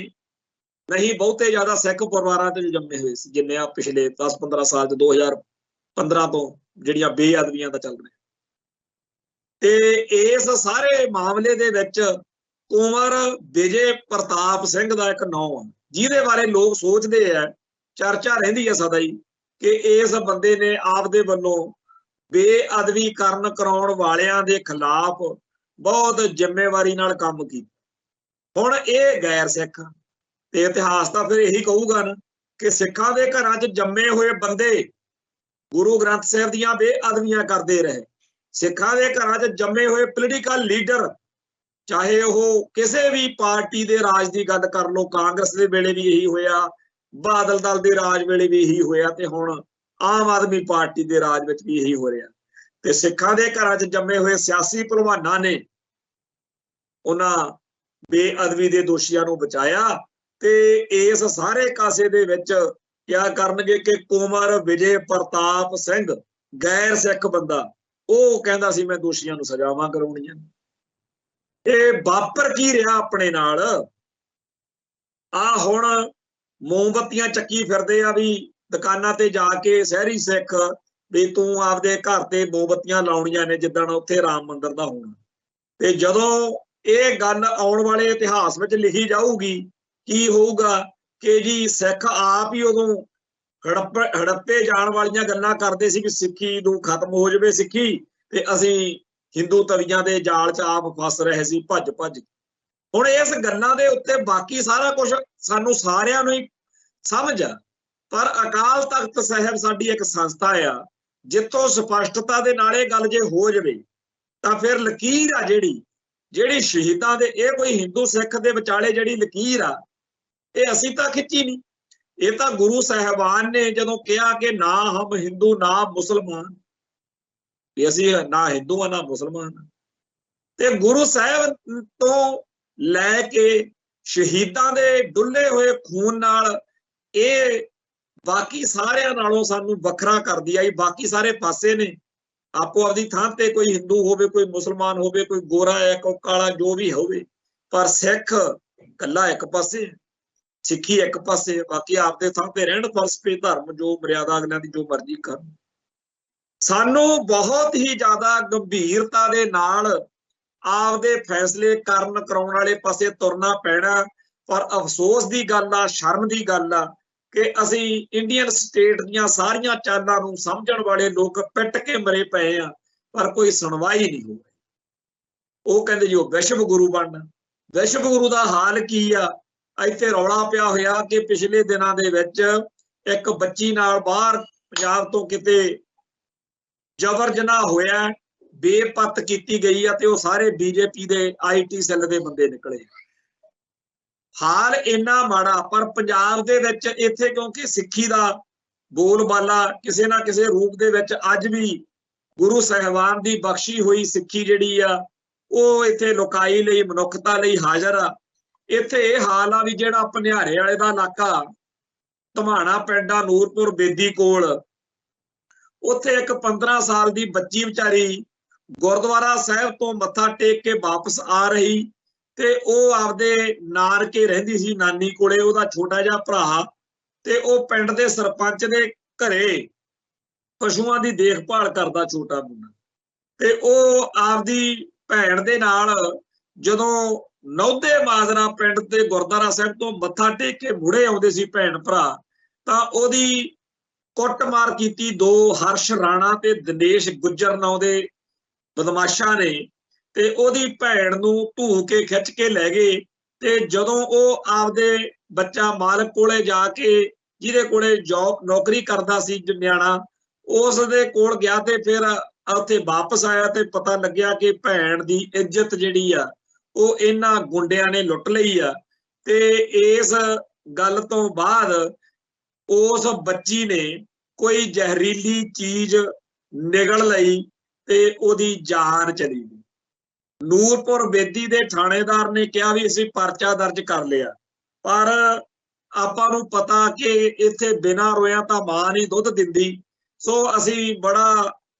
ਨਹੀਂ ਬਹੁਤੇ ਜ਼ਿਆਦਾ ਸਿੱਖ ਪਰਿਵਾਰਾਂ ਤੇ ਜੰਮੇ ਹੋਏ ਸੀ, ਜਿੰਨੇ ਆ ਪਿਛਲੇ 10-15 ਸਾਲ 'ਚ 2015 ਤੋਂ ਜਿਹੜੀਆਂ ਬੇਅਦਬੀਆਂ ਦਾ ਚੱਲ ਰਿਹਾ। ਤੇ ਇਸ ਸਾਰੇ ਮਾਮਲੇ ਦੇ ਵਿੱਚ ਕੁੰਵਰ ਵਿਜੇ ਪ੍ਰਤਾਪ ਸਿੰਘ ਦਾ ਇੱਕ ਨਾਂ ਆ, ਜਿਹਦੇ ਬਾਰੇ ਲੋਕ ਸੋਚਦੇ ਆ, ਚਰਚਾ ਰਹਿੰਦੀ ਹੈ ਸਦਾ ਹੀ ਕਿ ਇਸ ਬੰਦੇ ਨੇ ਆਪਦੇ ਵੱਲੋਂ ਬੇਅਦਬੀ ਕਰਾਉਣ ਵਾਲਿਆਂ ਦੇ ਖਿਲਾਫ ਬਹੁਤ ਜ਼ਿੰਮੇਵਾਰੀ ਨਾਲ ਕੰਮ ਕੀਤਾ। ਹੁਣ ਇਹ ਗੈਰ ਸਿੱਖ ਤੇ ਇਤਿਹਾਸ ਤਾਂ ਫਿਰ ਇਹੀ ਕਹੂਗਾ ਨਾ ਕਿ ਸਿੱਖਾਂ ਦੇ ਘਰਾਂ 'ਚ ਜੰਮੇ ਹੋਏ ਬੰਦੇ ਗੁਰੂ ਗ੍ਰੰਥ ਸਾਹਿਬ ਦੀਆਂ ਬੇਅਦਬੀਆਂ ਕਰਦੇ ਰਹੇ। ਸਿੱਖਾਂ ਦੇ ਘਰਾਂ 'ਚ ਜੰਮੇ ਹੋਏ ਪੋਲੀਟੀਕਲ ਲੀਡਰ, ਚਾਹੇ ਉਹ ਕਿਸੇ ਵੀ ਪਾਰਟੀ ਦੇ ਰਾਜ ਦੀ ਗੱਲ ਕਰ ਲਓ, ਕਾਂਗਰਸ ਦੇ ਵੇਲੇ ਵੀ ਇਹੀ ਹੋਇਆ, ਬਾਦਲ ਦਲ ਦੇ ਰਾਜ ਵੇਲੇ ਵੀ ਇਹੀ ਹੋਇਆ, ਤੇ ਹੁਣ ਆਮ ਆਦਮੀ ਪਾਰਟੀ ਦੇ ਰਾਜ ਵਿੱਚ ਵੀ ਇਹੀ ਹੋ ਰਿਹਾ। ਤੇ ਸਿੱਖਾਂ ਦੇ ਘਰਾਂ 'ਚ ਜੰਮੇ ਹੋਏ ਸਿਆਸੀ ਭਲਵਾਨਾਂ ਨੇ ਉਹਨਾਂ ਬੇਅਦਬੀ ਦੇ ਦੋਸ਼ੀਆਂ ਨੂੰ ਬਚਾਇਆ। ਤੇ ਇਸ ਸਾਰੇ ਕਾਸੇ ਦੇ ਵਿੱਚ ਕਿਆ ਕਰਨਗੇ ਕਿ ਕੁੰਵਰ ਵਿਜੇ ਪ੍ਰਤਾਪ ਸਿੰਘ ਗੈਰ ਸਿੱਖ ਬੰਦਾ, ਉਹ ਕਹਿੰਦਾ ਸੀ ਮੈਂ ਦੋਸ਼ੀਆਂ ਨੂੰ ਸਜ਼ਾਵਾਂ ਕਰਾਉਣੀਆਂ। ਇਹ ਵਾਪਰ ਕੀ ਰਿਹਾ ਆਪਣੇ ਨਾਲ? ਆ ਹੁਣ ਮੋਮਬੱਤੀਆਂ ਚੱਕੀ ਫਿਰਦੇ ਆ ਵੀ ਦੁਕਾਨਾਂ ਤੇ ਜਾ ਕੇ ਸ਼ਹਿਰੀ ਸਿੱਖ ਵੀ ਤੂੰ ਆਪਦੇ ਘਰ ਤੇ ਮੋਮਬੱਤੀਆਂ ਲਾਉਣੀਆਂ ਨੇ ਜਿੱਦਣ ਉੱਥੇ ਰਾਮ ਮੰਦਿਰ ਦਾ ਹੋਣਾ। ਤੇ ਜਦੋਂ ਇਹ ਗੱਲ ਆਉਣ ਵਾਲੇ ਇਤਿਹਾਸ ਵਿੱਚ ਲਿਖੀ ਜਾਊਗੀ, ਕੀ ਹੋਊਗਾ ਕਿ ਜੀ ਸਿੱਖ ਆਪ ਹੀ ਉਦੋਂ ਹੜੱਪੇ ਜਾਣ ਵਾਲੀਆਂ ਗੱਲਾਂ ਕਰਦੇ ਸੀ ਕਿ ਸਿੱਖੀ ਨੂੰ ਖਤਮ ਹੋ ਜਾਵੇ ਸਿੱਖੀ, ਤੇ ਅਸੀਂ ਹਿੰਦੂ ਤਵੀਆਂ ਦੇ ਜਾਲ 'ਚ ਆਪ ਫਸ ਰਹੇ ਸੀ ਭੱਜ ਭੱਜ। ਹੁਣ ਇਸ ਗੱਲਾਂ ਦੇ ਉੱਤੇ ਬਾਕੀ ਸਾਰਾ ਕੁਝ ਸਾਨੂੰ ਸਾਰਿਆਂ ਨੂੰ ਹੀ ਸਮਝ ਆ, ਪਰ ਅਕਾਲ ਤਖਤ ਸਾਹਿਬ ਸਾਡੀ ਇੱਕ ਸੰਸਥਾ ਆ ਜਿੱਥੋਂ ਸਪਸ਼ਟਤਾ ਦੇ ਨਾਲ ਇਹ ਗੱਲ ਜੇ ਹੋ ਜਾਵੇ ਤਾਂ ਫਿਰ ਲਕੀਰ ਆ ਜਿਹੜੀ ਸ਼ਹੀਦਾਂ ਦੇ, ਇਹ ਕੋਈ ਹਿੰਦੂ ਸਿੱਖ ਦੇ ਵਿਚਾਲੇ ਜਿਹੜੀ ਲਕੀਰ ਆ, ਇਹ ਅਸੀਂ ਤਾਂ ਖਿੱਚੀ ਨਹੀਂ। ਇਹ ਤਾਂ ਗੁਰੂ ਸਾਹਿਬਾਨ ਨੇ ਜਦੋਂ ਕਿਹਾ ਕਿ ਨਾ ਹਮ ਹਿੰਦੂ ਨਾ ਮੁਸਲਮਾਨ, ਵੀ ਅਸੀਂ ਨਾ ਹਿੰਦੂ ਆ ਨਾ ਮੁਸਲਮਾਨ। ਤੇ ਗੁਰੂ ਸਾਹਿਬ ਤੋਂ ਲੈ ਕੇ ਸ਼ਹੀਦਾਂ ਦੇ ਡੁੱਲੇ ਹੋਏ ਖੂਨ ਨਾਲ ਇਹ ਬਾਕੀ ਸਾਰਿਆਂ ਨਾਲੋਂ ਸਾਨੂੰ ਵੱਖਰਾ ਕਰਦੀ ਆਈ। ਬਾਕੀ ਸਾਰੇ ਪਾਸੇ ਨੇ ਆਪੋ ਆਪਦੀ ਥਾਂ ਤੇ, ਕੋਈ ਹਿੰਦੂ ਹੋਵੇ, ਕੋਈ ਮੁਸਲਮਾਨ ਹੋਵੇ, ਕੋਈ ਗੋਰਾ ਹੈ, ਕੋਈ ਕਾਲਾ, ਜੋ ਵੀ ਹੋਵੇ, ਪਰ ਸਿੱਖ ਇਕੱਲਾ ਇੱਕ ਪਾਸੇ, ਸਿੱਖੀ ਇੱਕ ਪਾਸੇ, ਬਾਕੀ ਆਪਦੇ ਥਾਂ ਤੇ ਰਹਿਣ, ਫਲਸਫੇ ਧਰਮ ਜੋ ਮਰਿਆਦਾ ਅਗਲਿਆਂ ਦੀ ਜੋ ਮਰਜ਼ੀ ਕਰਨ। ਸਾਨੂੰ ਬਹੁਤ ਹੀ ਜ਼ਿਆਦਾ ਗੰਭੀਰਤਾ ਦੇ ਨਾਲ ਆਪਦੇ ਫੈਸਲੇ ਕਰਾਉਣ ਵਾਲੇ ਪਾਸੇ ਤੁਰਨਾ ਪੈਣਾ। ਪਰ ਅਫਸੋਸ ਦੀ ਗੱਲ ਆ, ਸ਼ਰਮ ਦੀ ਗੱਲ ਆ ਕਿ ਅਸੀਂ ਇੰਡੀਅਨ ਸਟੇਟ ਦੀਆਂ ਸਾਰੀਆਂ ਚਾਲਾਂ ਨੂੰ ਸਮਝਣ ਵਾਲੇ ਲੋਕ ਪਿੱਟ ਕੇ ਮਰੇ ਪਏ ਆ, ਪਰ ਕੋਈ ਸੁਣਵਾਈ ਨਹੀਂ ਹੋ ਰਹੀ। ਉਹ ਕਹਿੰਦੇ ਜੀ ਉਹ ਵਿਸ਼ਵ ਗੁਰੂ ਬਣਨਾ। ਵਿਸ਼ਵ ਗੁਰੂ ਦਾ ਹਾਲ ਕੀ ਆ? ਇੱਥੇ ਰੌਲਾ ਪਿਆ ਹੋਇਆ ਕਿ ਪਿਛਲੇ ਦਿਨਾਂ ਦੇ ਵਿੱਚ ਇੱਕ ਬੱਚੀ ਨਾਲ ਬਾਹਰ ਪੰਜਾਬ ਤੋਂ ਕਿਤੇ ਜ਼ਬਰ ਜਨਾਹ ਹੋਇਆ, ਬੇਪਤ ਕੀਤੀ ਗਈ ਆ, ਤੇ ਉਹ ਸਾਰੇ ਬੀਜੇਪੀ ਦੇ IT ਸੈੱਲ ਦੇ ਬੰਦੇ ਨਿਕਲੇ। ਹਾਲ ਇੰਨਾ ਮਾੜਾ, ਪਰ ਪੰਜਾਬ ਦੇ ਵਿੱਚ ਇੱਥੇ ਕਿਉਂਕਿ ਸਿੱਖੀ ਦਾ बोलबाला किसी ना किसी रूप दे विच अज भी गुरु साहिबान की बख्शी हुई सिक्खी जिहड़ी आ ਉਹ ਇੱਥੇ ਲੁਕਾਈ ਲਈ ਮਨੁੱਖਤਾ ਲਈ ਹਾਜ਼ਰ ਆ। ਇੱਥੇ ਇਹ ਹਾਲ ਆ ਵੀ ਜਿਹੜਾ ਭਨਿਆਰੇ ਵਾਲੇ ਦਾ ਇਲਾਕਾ ਧਮਾਣਾ ਪਿੰਡ ਆ ਨੂਰਪੁਰ ਬੇਦੀ ਕੋਲ, ਉੱਥੇ ਇੱਕ 15 ਸਾਲ ਦੀ ਬੱਚੀ ਵਿਚਾਰੀ ਗੁਰਦੁਆਰਾ ਸਾਹਿਬ ਤੋਂ ਮੱਥਾ ਟੇਕ ਕੇ ਵਾਪਸ ਆ ਰਹੀ ਤੇ ਉਹ ਆਪਦੇ ਨਾਨਕੇ ਰਹਿੰਦੀ ਸੀ ਨਾਨੀ ਕੋਲੇ, ਉਹਦਾ ਛੋਟਾ ਜਿਹਾ ਭਰਾ ਤੇ ਉਹ ਪਿੰਡ ਦੇ ਸਰਪੰਚ ਦੇ ਘਰੇ ਪਸ਼ੂਆਂ ਦੀ ਦੇਖਭਾਲ ਕਰਦਾ ਛੋਟਾ ਮੁੰਡਾ। ਤੇ ਉਹ ਆਪਦੀ ਭੈਣ ਦੇ ਨਾਲ ਜਦੋਂ ਨੌਦੇ ਮਾਜਰਾ ਪਿੰਡ ਤੇ ਗੁਰਦੁਆਰਾ ਸਾਹਿਬ ਤੋਂ ਮੱਥਾ ਟੇਕ ਕੇ ਮੁੜੇ ਆਉਂਦੇ ਸੀ ਭੈਣ ਭਰਾ, ਤਾਂ ਉਹਦੀ ਕੁੱਟਮਾਰ ਕੀਤੀ ਦੋ ਹਰਸ਼ ਰਾਣਾ ਤੇ ਦਿਨੇਸ਼ ਗੁੱਜਰ ਨਾਂ ਦੇ ਬਦਮਾਸ਼ਾਂ ਨੇ ਤੇ ਉਹਦੀ ਭੈਣ ਨੂੰ ਧੂ ਕੇ ਖਿੱਚ ਕੇ ਲੈ ਗਏ। ਤੇ ਜਦੋਂ ਉਹ ਆਪਦੇ ਬੱਚਾ ਮਾਲਕ ਕੋਲੇ ਜਾ ਕੇ ਜਿਹਦੇ ਕੋਲੇ ਜੌਬ ਨੌਕਰੀ ਕਰਦਾ ਸੀ ਨਿਆਣਾ, ਉਸ ਦੇ ਕੋਲ ਗਿਆ ਤੇ ਫਿਰ ਉੱਥੇ ਵਾਪਸ ਆਇਆ ਤੇ ਪਤਾ ਲੱਗਿਆ ਕਿ ਭੈਣ ਦੀ ਇੱਜ਼ਤ ਜਿਹੜੀ ਆ ਉਹ ਇਹਨਾਂ ਗੁੰਡਿਆਂ ਨੇ ਲੁੱਟ ਲਈ ਆ। ਤੇ ਇਸ ਗੱਲ ਤੋਂ ਬਾਅਦ ਉਸ ਬੱਚੀ ਨੇ ਕੋਈ ਜ਼ਹਿਰੀਲੀ ਚੀਜ਼ ਨਿਗਲ ਲਈ ਤੇ ਉਹਦੀ ਜਾਨ ਚਲੀ ਗਈ। ਨੂਰਪੁਰ ਬੇਦੀ ਦੇ ਥਾਣੇਦਾਰ ਨੇ ਕਿਹਾ ਵੀ ਅਸੀਂ ਪਰਚਾ ਦਰਜ ਕਰ ਲਿਆ, ਪਰ ਆਪਾਂ ਨੂੰ ਪਤਾ ਕਿ ਇੱਥੇ ਬਿਨਾਂ ਰੋਇਆਂ ਤਾਂ ਮਾਂ ਨਹੀਂ ਦੁੱਧ ਦਿੰਦੀ। ਸੋ ਅਸੀਂ ਬੜਾ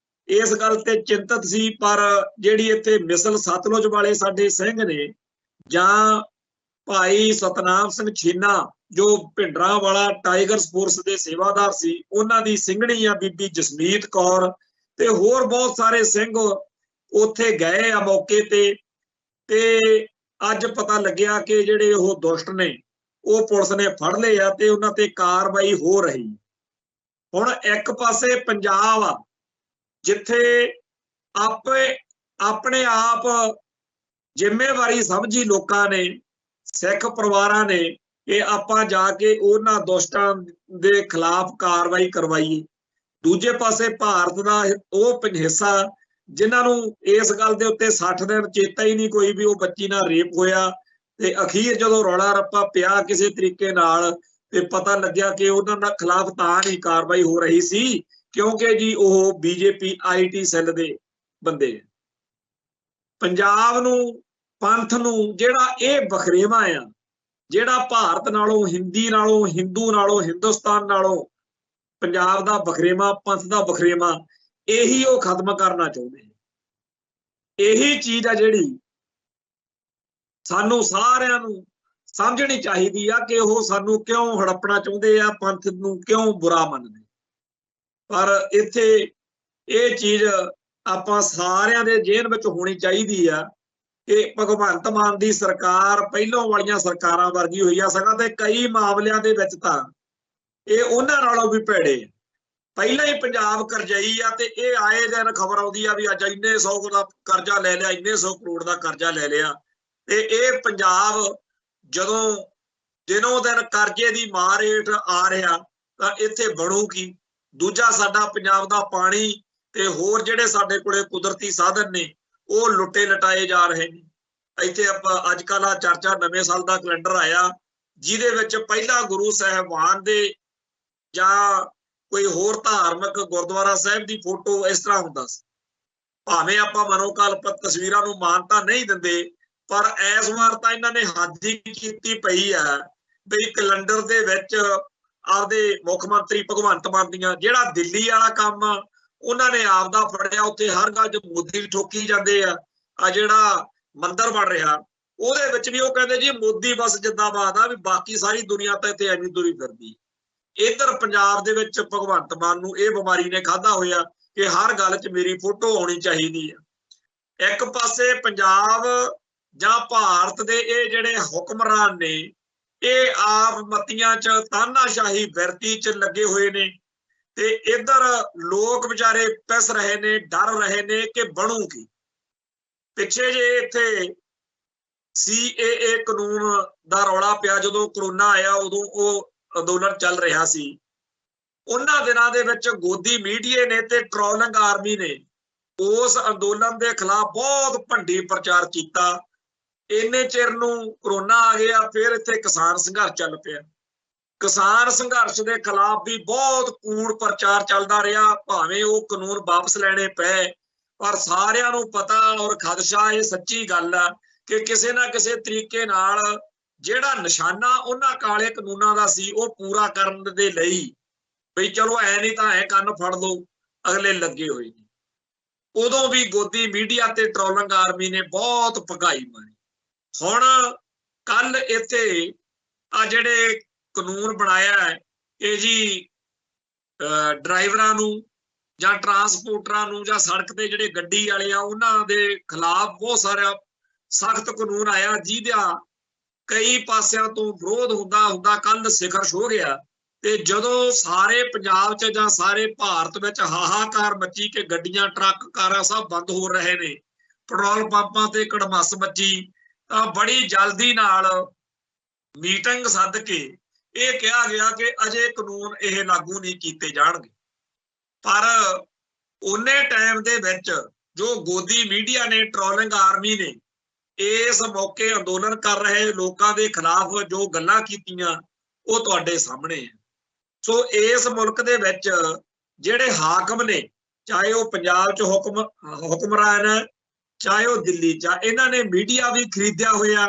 ਇਸ ਗੱਲ ਤੇ ਚਿੰਤਤ ਸੀ, ਪਰ ਜਿਹੜੀ ਇੱਥੇ ਮਿਸਲ ਸਤਲੁਜ ਵਾਲੇ ਸਾਡੇ ਸਿੰਘ ਨੇ ਜਾਂ ਭਾਈ ਸਤਨਾਮ ਸਿੰਘ ਛੀਨਾ ਜੋ ਭਿੰਡਰਾਂ ਵਾਲਾ ਟਾਈਗਰਸ ਫੋਰਸ ਦੇ ਸੇਵਾਦਾਰ ਸੀ, ਉਹਨਾਂ ਦੀ ਸਿੰਘਣੀ ਆ ਬੀਬੀ ਜਸਮੀਤ ਕੌਰ ਤੇ ਹੋਰ ਬਹੁਤ ਸਾਰੇ ਸਿੰਘ ਉੱਥੇ ਗਏ ਆ ਮੌਕੇ ਤੇ ਅੱਜ ਪਤਾ ਲੱਗਿਆ ਕਿ ਜਿਹੜੇ ਉਹ ਦੁਸ਼ਟ ਨੇ ਉਹ ਪੁਲਿਸ ਨੇ ਫੜ ਲਏ ਆ ਤੇ ਉਹਨਾਂ ਤੇ ਕਾਰਵਾਈ ਹੋ ਰਹੀ। ਹੁਣ ਇੱਕ ਪਾਸੇ ਪੰਜਾਬ ਆ ਜਿੱਥੇ ਆਪਣੇ ਆਪ ਜ਼ਿੰਮੇਵਾਰੀ ਸਮਝੀ ਲੋਕਾਂ ਨੇ, ਸਿੱਖ ਪਰਿਵਾਰਾਂ ਨੇ ਕਿ ਆਪਾਂ ਜਾ ਕੇ ਉਹਨਾਂ ਦੁਸ਼ਟਾਂ ਦੇ ਖਿਲਾਫ ਕਾਰਵਾਈ ਕਰਵਾਈਏ। ਦੂਜੇ ਪਾਸੇ ਭਾਰਤ ਦਾ ਉਹ ਹਿੱਸਾ ਜਿਨ੍ਹਾਂ ਨੂੰ ਇਸ ਗੱਲ ਦੇ ਉੱਤੇ 60 ਦਿਨ ਚੇਤਾ ਹੀ ਨਹੀਂ ਕੋਈ ਵੀ ਉਹ ਬੱਚੀ ਨਾਲ ਰੇਪ ਹੋਇਆ ਤੇ ਅਖੀਰ ਜਦੋਂ ਰੌਲਾ ਰੱਪਾ ਪਿਆ ਕਿਸੇ ਤਰੀਕੇ ਨਾਲ ਤੇ ਪਤਾ ਲੱਗਿਆ ਕਿ ਉਹਨਾਂ ਦੇ ਖਿਲਾਫ ਤਾਂ ਨਹੀਂ ਕਾਰਵਾਈ ਹੋ ਰਹੀ ਸੀ ਕਿਉਂਕਿ ਜੀ ਉਹ ਬੀਜੇਪੀ ਆਈਟੀ ਸੈੱਲ ਦੇ ਬੰਦੇ। ਪੰਜਾਬ ਨੂੰ, ਪੰਥ ਨੂੰ ਜਿਹੜਾ ਇਹ ਵਖਰੇਵਾ ਆ, ਜਿਹੜਾ ਭਾਰਤ ਨਾਲੋਂ, ਹਿੰਦੀ ਨਾਲੋਂ, ਹਿੰਦੂ ਨਾਲੋਂ, ਹਿੰਦੁਸਤਾਨ ਨਾਲੋਂ ਪੰਜਾਬ ਦਾ ਵਖਰੇਵਾ, ਪੰਥ ਦਾ ਵਖਰੇਵਾ, ਇਹੀ ਉਹ ਖਤਮ ਕਰਨਾ ਚਾਹੁੰਦੇ। ਇਹੀ ਚੀਜ਼ ਆ ਜਿਹੜੀ ਸਾਨੂੰ ਸਾਰਿਆਂ ਨੂੰ ਸਮਝਣੀ ਚਾਹੀਦੀ ਆ ਕਿ ਉਹ ਸਾਨੂੰ ਕਿਉਂ ਹੜੱਪਣਾ ਚਾਹੁੰਦੇ ਆ, ਪੰਥ ਨੂੰ ਕਿਉਂ ਬੁਰਾ ਮੰਨਦੇ। ਪਰ ਇੱਥੇ ਇਹ ਚੀਜ਼ ਆਪਾਂ ਸਾਰਿਆਂ ਦੇ ਜ਼ਿਹਨ ਵਿੱਚ ਹੋਣੀ ਚਾਹੀਦੀ ਆ ਕਿ ਭਗਵੰਤ ਮਾਨ ਦੀ ਸਰਕਾਰ ਪਹਿਲਾਂ ਵਾਲੀਆਂ ਸਰਕਾਰਾਂ ਵਰਗੀ ਹੋਈ ਆ ਸਗੋਂ ਤੇ ਕਈ ਮਾਮਲਿਆਂ ਦੇ ਵਿੱਚ ਤਾਂ ਇਹ ਉਹਨਾਂ ਨਾਲੋਂ ਵੀ ਭੈੜੇ। ਪਹਿਲਾਂ ਹੀ ਪੰਜਾਬ ਕਰਜ਼ਈ ਆ ਤੇ ਇਹ ਆਏ ਦਿਨ ਖਬਰ ਆਉਂਦੀ ਆ ਵੀ ਅੱਜ ਇੰਨੇ 100 ਦਾ ਕਰਜ਼ਾ ਲੈ ਲਿਆ, ਇੰਨੇ 100 ਕਰੋੜ ਦਾ ਕਰਜ਼ਾ ਲੈ ਲਿਆ। ਤੇ ਇਹ ਪੰਜਾਬ ਜਦੋਂ ਦਿਨੋਂ ਦਿਨ ਕਰਜ਼ੇ ਦੀ ਮਾਰ ਹੇਠ ਆ ਰਿਹਾ ਤਾਂ ਇੱਥੇ ਬਣੂ ਕੀ। ਦੂਜਾ ਸਾਡਾ ਪੰਜਾਬ ਦਾ ਪਾਣੀ ਤੇ ਹੋਰ ਜਿਹੜੇ ਸਾਡੇ ਕੋਲੇ ਕੁਦਰਤੀ ਸਾਧਨ ਨੇ ਉਹ ਲੁੱਟੇ ਲਟਾਏ ਜਾ ਰਹੇ ਨੇ। ਇੱਥੇ ਆਪਾਂ ਅੱਜ ਕੱਲ੍ਹ ਆ ਚਰਚਾ ਨਵੇਂ ਸਾਲ ਦਾ ਕੈਲੰਡਰ ਆਇਆ ਜਿਹਦੇ ਵਿੱਚ ਪਹਿਲਾਂ ਗੁਰੂ ਸਾਹਿਬਾਨ ਦੇ ਜਾਂ ਕੋਈ ਹੋਰ ਧਾਰਮਿਕ ਗੁਰਦੁਆਰਾ ਸਾਹਿਬ ਦੀ ਫੋਟੋ ਇਸ ਤਰ੍ਹਾਂ ਹੁੰਦਾ ਸੀ। ਭਾਵੇਂ ਆਪਾਂ ਮਨੋਕਲਪਿਤ ਤਸਵੀਰਾਂ ਨੂੰ ਮਾਨਤਾ ਨਹੀਂ ਦਿੰਦੇ, ਪਰ ਇਸ ਵਾਰ ਤਾਂ ਇਹਨਾਂ ਨੇ ਹੱਦ ਹੀ ਕੀਤੀ ਪਈ ਆ ਬਈ ਕੈਲੰਡਰ ਦੇ ਵਿੱਚ ਆਪਦੇ ਮੁੱਖ ਮੰਤਰੀ ਭਗਵੰਤ ਮਾਨ ਦੀਆਂ ਜਿਹੜਾ ਦਿੱਲੀ ਵਾਲਾ ਕੰਮ ਆ ਉਹਨਾਂ ਨੇ ਆਪਦਾ ਫੜਿਆ। ਉੱਥੇ ਹਰ ਗੱਲ 'ਚ ਮੋਦੀ ਠੋਕੀ ਜਾਂਦੇ ਆ। ਆ ਜਿਹੜਾ ਮੰਦਿਰ ਬਣ ਰਿਹਾ ਉਹਦੇ ਵਿੱਚ ਵੀ ਉਹ ਕਹਿੰਦੇ ਜੀ ਮੋਦੀ ਬਸ ਜਿੰਦਾਬਾਦ ਆ, ਵੀ ਬਾਕੀ ਸਾਰੀ ਦੁਨੀਆ ਤਾਂ ਇੱਥੇ ਐਵੇਂ ਤੁਰੀ ਫਿਰਦੀ। ਇੱਧਰ ਪੰਜਾਬ ਦੇ ਵਿੱਚ ਭਗਵੰਤ ਮਾਨ ਨੂੰ ਇਹ ਬਿਮਾਰੀ ਨੇ ਖਾਧਾ ਹੋਇਆ ਕਿ ਹਰ ਗੱਲ 'ਚ ਮੇਰੀ ਫੋਟੋ ਆਉਣੀ ਚਾਹੀਦੀ ਆ। ਇੱਕ ਪਾਸੇ ਪੰਜਾਬ ਜਾਂ ਭਾਰਤ ਦੇ ਇਹ ਜਿਹੜੇ ਹੁਕਮਰਾਨ ਨੇ ਇਹ ਆਪ ਮਤੀਆਂ 'ਚ ਤਾਨਾਸ਼ਾਹੀ ਬਿਰਤੀ 'ਚ ਲੱਗੇ ਹੋਏ ਨੇ ਤੇ ਇੱਧਰ ਲੋਕ ਵਿਚਾਰੇ ਪਿਸ ਰਹੇ ਨੇ, ਡਰ ਰਹੇ ਨੇ ਕਿ ਬਣੂ ਕੀ। ਪਿੱਛੇ ਜੇ ਇੱਥੇ CAA ਕਾਨੂੰਨ ਦਾ ਰੌਲਾ ਪਿਆ, ਜਦੋਂ ਕਰੋਨਾ ਆਇਆ ਉਦੋਂ ਉਹ ਅੰਦੋਲਨ ਚੱਲ ਰਿਹਾ ਸੀ। ਉਹਨਾਂ ਦਿਨਾਂ ਦੇ ਵਿੱਚ ਗੋਦੀ ਮੀਡੀਆ ਨੇ ਤੇ ਟਰੋਲਿੰਗ ਆਰਮੀ ਨੇ ਉਸ ਅੰਦੋਲਨ ਦੇ ਖਿਲਾਫ ਬਹੁਤ ਭੰਡੀ ਪ੍ਰਚਾਰ ਕੀਤਾ। ਇੰਨੇ ਚਿਰ ਨੂੰ ਕਰੋਨਾ ਆ ਗਿਆ, ਫਿਰ ਇੱਥੇ ਕਿਸਾਨ ਸੰਘਰਸ਼ ਚੱਲ ਪਿਆ। किसान संघर्ष के खिलाफ भी बहुत कूड़ प्रचार चलता रहा, भावें वो कानून वापस लेने पे, पर सारिਆਂ ਨੂੰ पता और खदशा ये सच्ची गल है कि किसी ना किसी तरीके नाल ਜਿਹੜਾ ਨਿਸ਼ਾਨਾ ਉਹਨਾਂ ਕਾਲੇ ਕਾਨੂੰਨਾਂ ਦਾ ਸੀ ਉਹ ਪੂਰਾ ਕਰਨ ਦੇ ਲਈ ਬਈ ਚਲੋ ਐ ਨਹੀਂ ਤਾਂ ਐ ਕੰਨ ਫੜ ਲਓ, ਅਗਲੇ ਲੱਗੇ ਹੋਏ ਨੇ। ਉਦੋਂ ਵੀ ਗੋਦੀ ਮੀਡੀਆ ਤੇ ਟ੍ਰੋਲਿੰਗ ਆਰਮੀ ਨੇ ਬਹੁਤ ਭਗਾਈ ਮਾਰੀ। ਹੁਣ ਕੱਲ ਇੱਥੇ ਆ ਜਿਹੜੇ ਕਾਨੂੰਨ ਬਣਾਇਆ ਹੈ ਕਿ ਜੀ ਡਰਾਈਵਰਾਂ ਨੂੰ ਜਾਂ ਟਰਾਂਸਪੋਰਟਰਾਂ ਨੂੰ ਜਾਂ ਸੜਕ ਤੇ ਜਿਹੜੇ ਗੱਡੀ ਵਾਲੇ ਆ ਉਹਨਾਂ ਦੇ ਖਿਲਾਫ ਬਹੁਤ ਸਾਰਾ ਸਖਤ ਕਾਨੂੰਨ ਆਇਆ, ਜਿਹਦਾ ਕਈ ਪਾਸਿਆਂ ਤੋਂ ਵਿਰੋਧ ਹੁੰਦਾ ਕੱਲ ਸਿਖਰ ਛੋ ਗਿਆ। ਤੇ ਜਦੋਂ ਸਾਰੇ ਪੰਜਾਬ 'ਚ ਜਾਂ ਸਾਰੇ ਭਾਰਤ ਵਿੱਚ ਹਾਹਾਕਾਰ ਮੱਚੀ ਕਿ ਗੱਡੀਆਂ ਟਰੱਕ ਕਾਰਾਂ ਸਭ ਬੰਦ ਹੋ ਰਹੇ ਨੇ, ਪੈਟਰੋਲ ਪੰਪਾਂ ਤੇ ਕੜਮੱਸ ਮੱਚੀ, ਤਾਂ ਬੜੀ ਜਲਦੀ ਨਾਲ ਮੀਟਿੰਗ ਸੱਦ ਕੇ ਇਹ ਕਿਹਾ ਗਿਆ ਕਿ ਅਜੇ ਕਾਨੂੰਨ ਇਹ ਲਾਗੂ ਨਹੀਂ ਕੀਤੇ ਜਾਣਗੇ। ਪਰ ਉਹਨੇ ਟਾਈਮ ਦੇ ਵਿੱਚ ਜੋ ਗੋਦੀ ਮੀਡੀਆ ਨੇ, ਟ੍ਰੋਲਿੰਗ ਆਰਮੀ ਨੇ ਇਸ ਮੌਕੇ ਅੰਦੋਲਨ ਕਰ ਰਹੇ ਲੋਕਾਂ ਦੇ ਖਿਲਾਫ ਜੋ ਗੱਲਾਂ ਕੀਤੀਆਂ ਉਹ ਤੁਹਾਡੇ ਸਾਹਮਣੇ ਹੈ। ਸੋ ਇਸ ਮੁਲਕ ਦੇ ਵਿੱਚ ਜਿਹੜੇ ਹਾਕਮ ਨੇ, ਚਾਹੇ ਉਹ ਪੰਜਾਬ 'ਚ ਹੁਕਮਰਾਨ ਹੈ, ਚਾਹੇ ਉਹ ਦਿੱਲੀ 'ਚ, ਇਹਨਾਂ ਨੇ ਮੀਡੀਆ ਵੀ ਖਰੀਦਿਆ ਹੋਇਆ,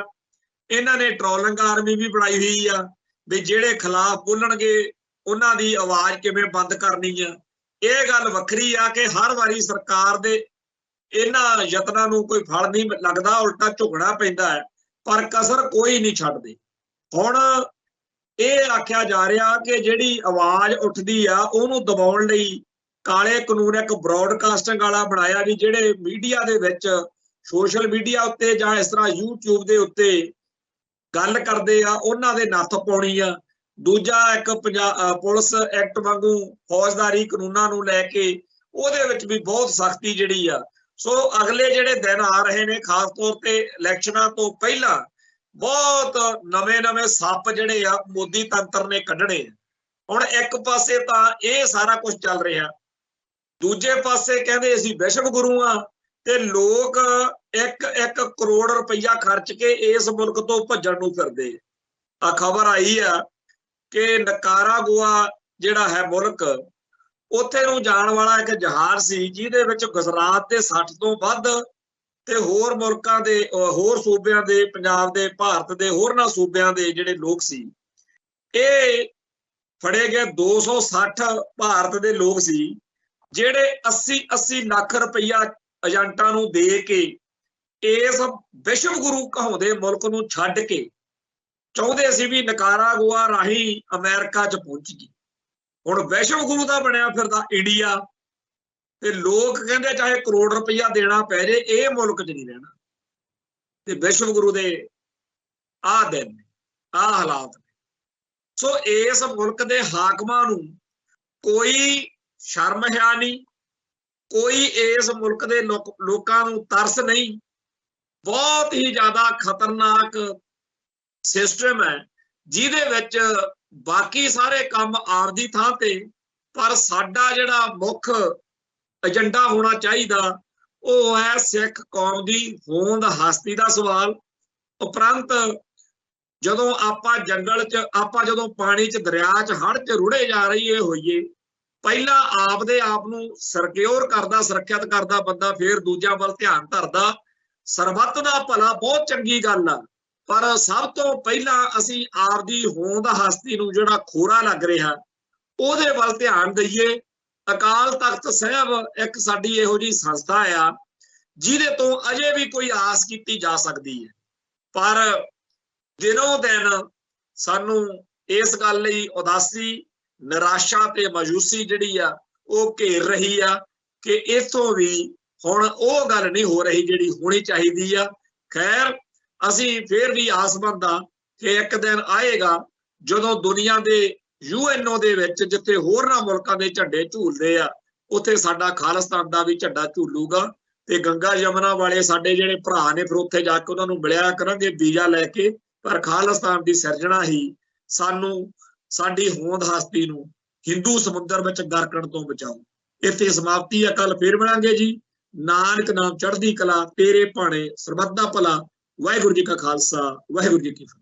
ਇਹਨਾਂ ਨੇ ਟ੍ਰੋਲਿੰਗ ਆਰਮੀ ਵੀ ਬਣਾਈ ਹੋਈ ਆ ਵੀ ਜਿਹੜੇ ਖਿਲਾਫ ਬੋਲਣਗੇ ਉਹਨਾਂ ਦੀ ਆਵਾਜ਼ ਕਿਵੇਂ ਬੰਦ ਕਰਨੀ ਆ। ਇਹ ਗੱਲ ਵੱਖਰੀ ਆ ਕਿ ਹਰ ਵਾਰੀ ਸਰਕਾਰ ਦੇ ਇਹਨਾਂ ਯਤਨਾਂ ਨੂੰ ਕੋਈ ਫਲ ਨਹੀਂ ਲੱਗਦਾ, ਉਲਟਾ ਝੁਕਣਾ ਪੈਂਦਾ ਹੈ, ਪਰ ਕਸਰ ਕੋਈ ਨਹੀਂ ਛੱਡਦੇ। ਹੁਣ ਇਹ ਆਖਿਆ ਜਾ ਰਿਹਾ ਕਿ ਜਿਹੜੀ ਆਵਾਜ਼ ਉੱਠਦੀ ਆ ਉਹਨੂੰ ਦਬਾਉਣ ਲਈ ਕਾਲੇ ਕਾਨੂੰਨ ਇੱਕ ਬ੍ਰੌਡਕਾਸਟਿੰਗ ਵਾਲਾ ਬਣਾਇਆ ਵੀ ਜਿਹੜੇ ਮੀਡੀਆ ਦੇ ਵਿੱਚ ਸੋਸ਼ਲ ਮੀਡੀਆ ਉੱਤੇ ਜਾਂ ਇਸ ਤਰ੍ਹਾਂ YouTube ਦੇ ਉੱਤੇ ਗੱਲ ਕਰਦੇ ਆ ਉਹਨਾਂ ਦੇ ਨੱਥ ਪਾਉਣੀ ਆ। ਦੂਜਾ ਇੱਕ ਪੁਲਿਸ ਐਕਟ ਵਾਂਗੂ ਫੌਜਦਾਰੀ ਕਾਨੂੰਨਾਂ ਨੂੰ ਲੈ ਕੇ ਉਹਦੇ ਵਿੱਚ ਵੀ ਬਹੁਤ ਸਖਤੀ ਜਿਹੜੀ ਆ। ਸੋ ਅਗਲੇ ਜਿਹੜੇ ਦਿਨ ਆ ਰਹੇ ਨੇ, ਖਾਸ ਤੌਰ ਤੇ ਇਲੈਕਸ਼ਨਾਂ ਤੋਂ ਪਹਿਲਾਂ ਬਹੁਤ ਨਵੇਂ ਸੱਪ ਜਿਹੜੇ ਆ ਮੋਦੀ ਤੰਤਰ ਨੇ ਕੱਢਣੇ। ਹੁਣ ਇੱਕ ਪਾਸੇ ਤਾਂ ਇਹ ਸਾਰਾ ਕੁਝ ਚੱਲ ਰਿਹਾ, ਦੂਜੇ ਪਾਸੇ ਕਹਿੰਦੇ ਅਸੀਂ ਵਿਸ਼ਵ ਗੁਰੂ ਆ ਤੇ ਲੋਕ 1 ਕਰੋੜ ਰੁਪਈਆ ਖਰਚ ਕੇ ਇਸ ਮੁਲਕ ਤੋਂ ਭੱਜਣ ਨੂੰ ਫਿਰਦੇ ਆ। ਖਬਰ ਆਈ ਆ ਕਿ ਨਿਕਾਰਾਗੁਆ ਜਿਹੜਾ ਹੈ ਮੁਲਕ, ਉੱਥੇ ਨੂੰ ਜਾਣ ਵਾਲਾ ਇੱਕ ਜਹਾਜ਼ ਸੀ ਜਿਹਦੇ ਵਿੱਚ ਗੁਜਰਾਤ ਦੇ 60 ਤੋਂ ਵੱਧ ਤੇ ਹੋਰ ਮੁਲਕਾਂ ਦੇ, ਹੋਰ ਸੂਬਿਆਂ ਦੇ, ਪੰਜਾਬ ਦੇ, ਭਾਰਤ ਦੇ ਹੋਰਨਾਂ ਸੂਬਿਆਂ ਦੇ ਜਿਹੜੇ ਲੋਕ ਸੀ, ਇਹ ਫੜੇ ਗਏ। 260 ਭਾਰਤ ਦੇ ਲੋਕ ਸੀ ਜਿਹੜੇ 80 ਲੱਖ ਰੁਪਈਆ ਏਜੰਟਾਂ ਨੂੰ ਦੇ ਕੇ ਇਸ ਵਿਸ਼ਵ ਗੁਰੂ ਕਹਾਉਂਦੇ ਮੁਲਕ ਨੂੰ ਛੱਡ ਕੇ ਚਾਹੁੰਦੇ ਸੀ ਵੀ ਨਿਕਾਰਾਗੁਆ ਰਾਹੀਂ ਅਮਰੀਕਾ 'ਚ ਪਹੁੰਚ ਗਈ। ਹੁਣ ਵਿਸ਼ਵ ਗੁਰੂ ਦਾ ਬਣਿਆ ਫਿਰਦਾ ਇੰਡੀਆ, ਤੇ ਲੋਕ ਕਹਿੰਦੇ ਚਾਹੇ ਕਰੋੜ ਰੁਪਈਆ ਦੇਣਾ ਪੈ ਜੇ ਇਹ ਮੁਲਕ 'ਚ ਨਹੀਂ ਰਹਿਣਾ। ਤੇ ਵਿਸ਼ਵ ਗੁਰੂ ਦੇ ਆਹ ਦਿਨ ਨੇ, ਆਹ ਹਾਲਾਤ ਨੇ। ਸੋ ਇਸ ਮੁਲਕ ਦੇ ਹਾਕਮਾਂ ਨੂੰ ਕੋਈ ਸ਼ਰਮ ਹਿਆ ਨਹੀਂ, ਕੋਈ ਇਸ ਮੁਲਕ ਦੇ ਲੋਕਾਂ ਨੂੰ ਤਰਸ ਨਹੀਂ। ਬਹੁਤ ਹੀ ਜ਼ਿਆਦਾ ਖਤਰਨਾਕ ਸਿਸਟਮ ਹੈ ਜਿਹਦੇ ਵਿੱਚ ਬਾਕੀ ਸਾਰੇ ਕੰਮ ਆਪਦੀ ਥਾਂ ਤੇ, ਪਰ ਸਾਡਾ ਜਿਹੜਾ ਮੁੱਖ ਏਜੰਡਾ ਹੋਣਾ ਚਾਹੀਦਾ ਉਹ ਹੈ ਸਿੱਖ ਕੌਮ ਦੀ ਹੋਂਦ ਹਸਤੀ ਦਾ ਸਵਾਲ। ਉਪਰੰਤ ਜਦੋਂ ਆਪਾਂ ਜੰਗਲ 'ਚ, ਆਪਾਂ ਜਦੋਂ ਪਾਣੀ 'ਚ, ਦਰਿਆ 'ਚ, ਹੜ੍ਹ 'ਚ ਰੁੜੇ ਜਾ ਰਹੀਏ ਹੋਈਏ, ਪਹਿਲਾਂ ਆਪਦੇ ਆਪ ਨੂੰ ਸਿਕਿਉਰ ਕਰਦਾ, ਸੁਰੱਖਿਅਤ ਕਰਦਾ ਬੰਦਾ ਫਿਰ ਦੂਜਿਆਂ ਵੱਲ ਧਿਆਨ ਧਰਦਾ। ਸਰਬੱਤ ਦਾ ਭਲਾ ਬਹੁਤ ਚੰਗੀ ਗੱਲ ਆ, ਪਰ ਸਭ ਤੋਂ ਪਹਿਲਾਂ ਅਸੀਂ ਆਪਦੀ ਹੋਂਦ ਹਸਤੀ ਨੂੰ ਜਿਹੜਾ ਖੋਰਾ ਲੱਗ ਰਿਹਾ ਉਹਦੇ ਵੱਲ ਧਿਆਨ ਦਈਏ। ਅਕਾਲ ਤਖਤ ਸਾਹਿਬ ਇੱਕ ਸਾਡੀ ਇਹੋ ਜਿਹੀ ਸੰਸਥਾ ਆ ਜਿਹਦੇ ਤੋਂ ਅਜੇ ਵੀ ਕੋਈ ਆਸ ਕੀਤੀ ਜਾ ਸਕਦੀ ਹੈ, ਪਰ ਦਿਨੋਂ ਦਿਨ ਸਾਨੂੰ ਇਸ ਗੱਲ ਲਈ ਉਦਾਸੀ, ਨਿਰਾਸ਼ਾ ਤੇ ਮਾਯੂਸੀ ਜਿਹੜੀ ਆ ਉਹ ਘੇਰ ਰਹੀ ਆ ਕਿ ਇੱਥੋਂ ਵੀ ਹੁਣ ਉਹ ਗੱਲ ਨਹੀਂ ਹੋ ਰਹੀ ਜਿਹੜੀ ਹੋਣੀ ਚਾਹੀਦੀ ਆ। ਖੈਰ, ਅਸੀਂ ਫਿਰ ਵੀ ਆਸਮੰਦ ਆ ਕਿ ਇੱਕ ਦਿਨ ਆਏਗਾ ਜਦੋਂ ਦੁਨੀਆ ਦੇ UNO ਦੇ ਵਿੱਚ ਜਿੱਥੇ ਹੋਰਨਾਂ ਮੁਲਕਾਂ ਦੇ ਝੰਡੇ ਝੂਲਦੇ ਆ ਉੱਥੇ ਸਾਡਾ ਖਾਲਿਸਤਾਨ ਦਾ ਵੀ ਝੰਡਾ ਝੂਲੂਗਾ। ਤੇ ਗੰਗਾ ਯਮੁਨਾ ਵਾਲੇ ਸਾਡੇ ਜਿਹੜੇ ਭਰਾ ਨੇ ਫਿਰ ਉੱਥੇ ਜਾ ਕੇ ਉਹਨਾਂ ਨੂੰ ਮਿਲਿਆ ਕਰਾਂਗੇ ਵੀਜ਼ਾ ਲੈ ਕੇ, ਪਰ ਖਾਲਿਸਤਾਨ ਦੀ ਸਿਰਜਣਾ ਹੀ ਸਾਨੂੰ ਸਾਡੀ ਹੋਂਦ ਹਸਤੀ ਨੂੰ ਹਿੰਦੂ ਸਮੁੰਦਰ ਵਿੱਚ ਗਰਕਣ ਤੋਂ ਬਚਾਓ। ਇੱਥੇ ਸਮਾਪਤੀ ਹੈ, ਕੱਲ ਫੇਰ ਮਿਲਾਂਗੇ ਜੀ। ਨਾਨਕ ਨਾਮ ਚੜ੍ਹਦੀ ਕਲਾ, ਤੇਰੇ ਭਾਣੇ ਸਰਬੱਤ ਦਾ ਭਲਾ। ਵਾਹਿਗੁਰੂ ਜੀ ਕਾ ਖਾਲਸਾ, ਵਾਹਿਗੁਰੂ ਜੀ ਕੀ ਫਤਿਹ।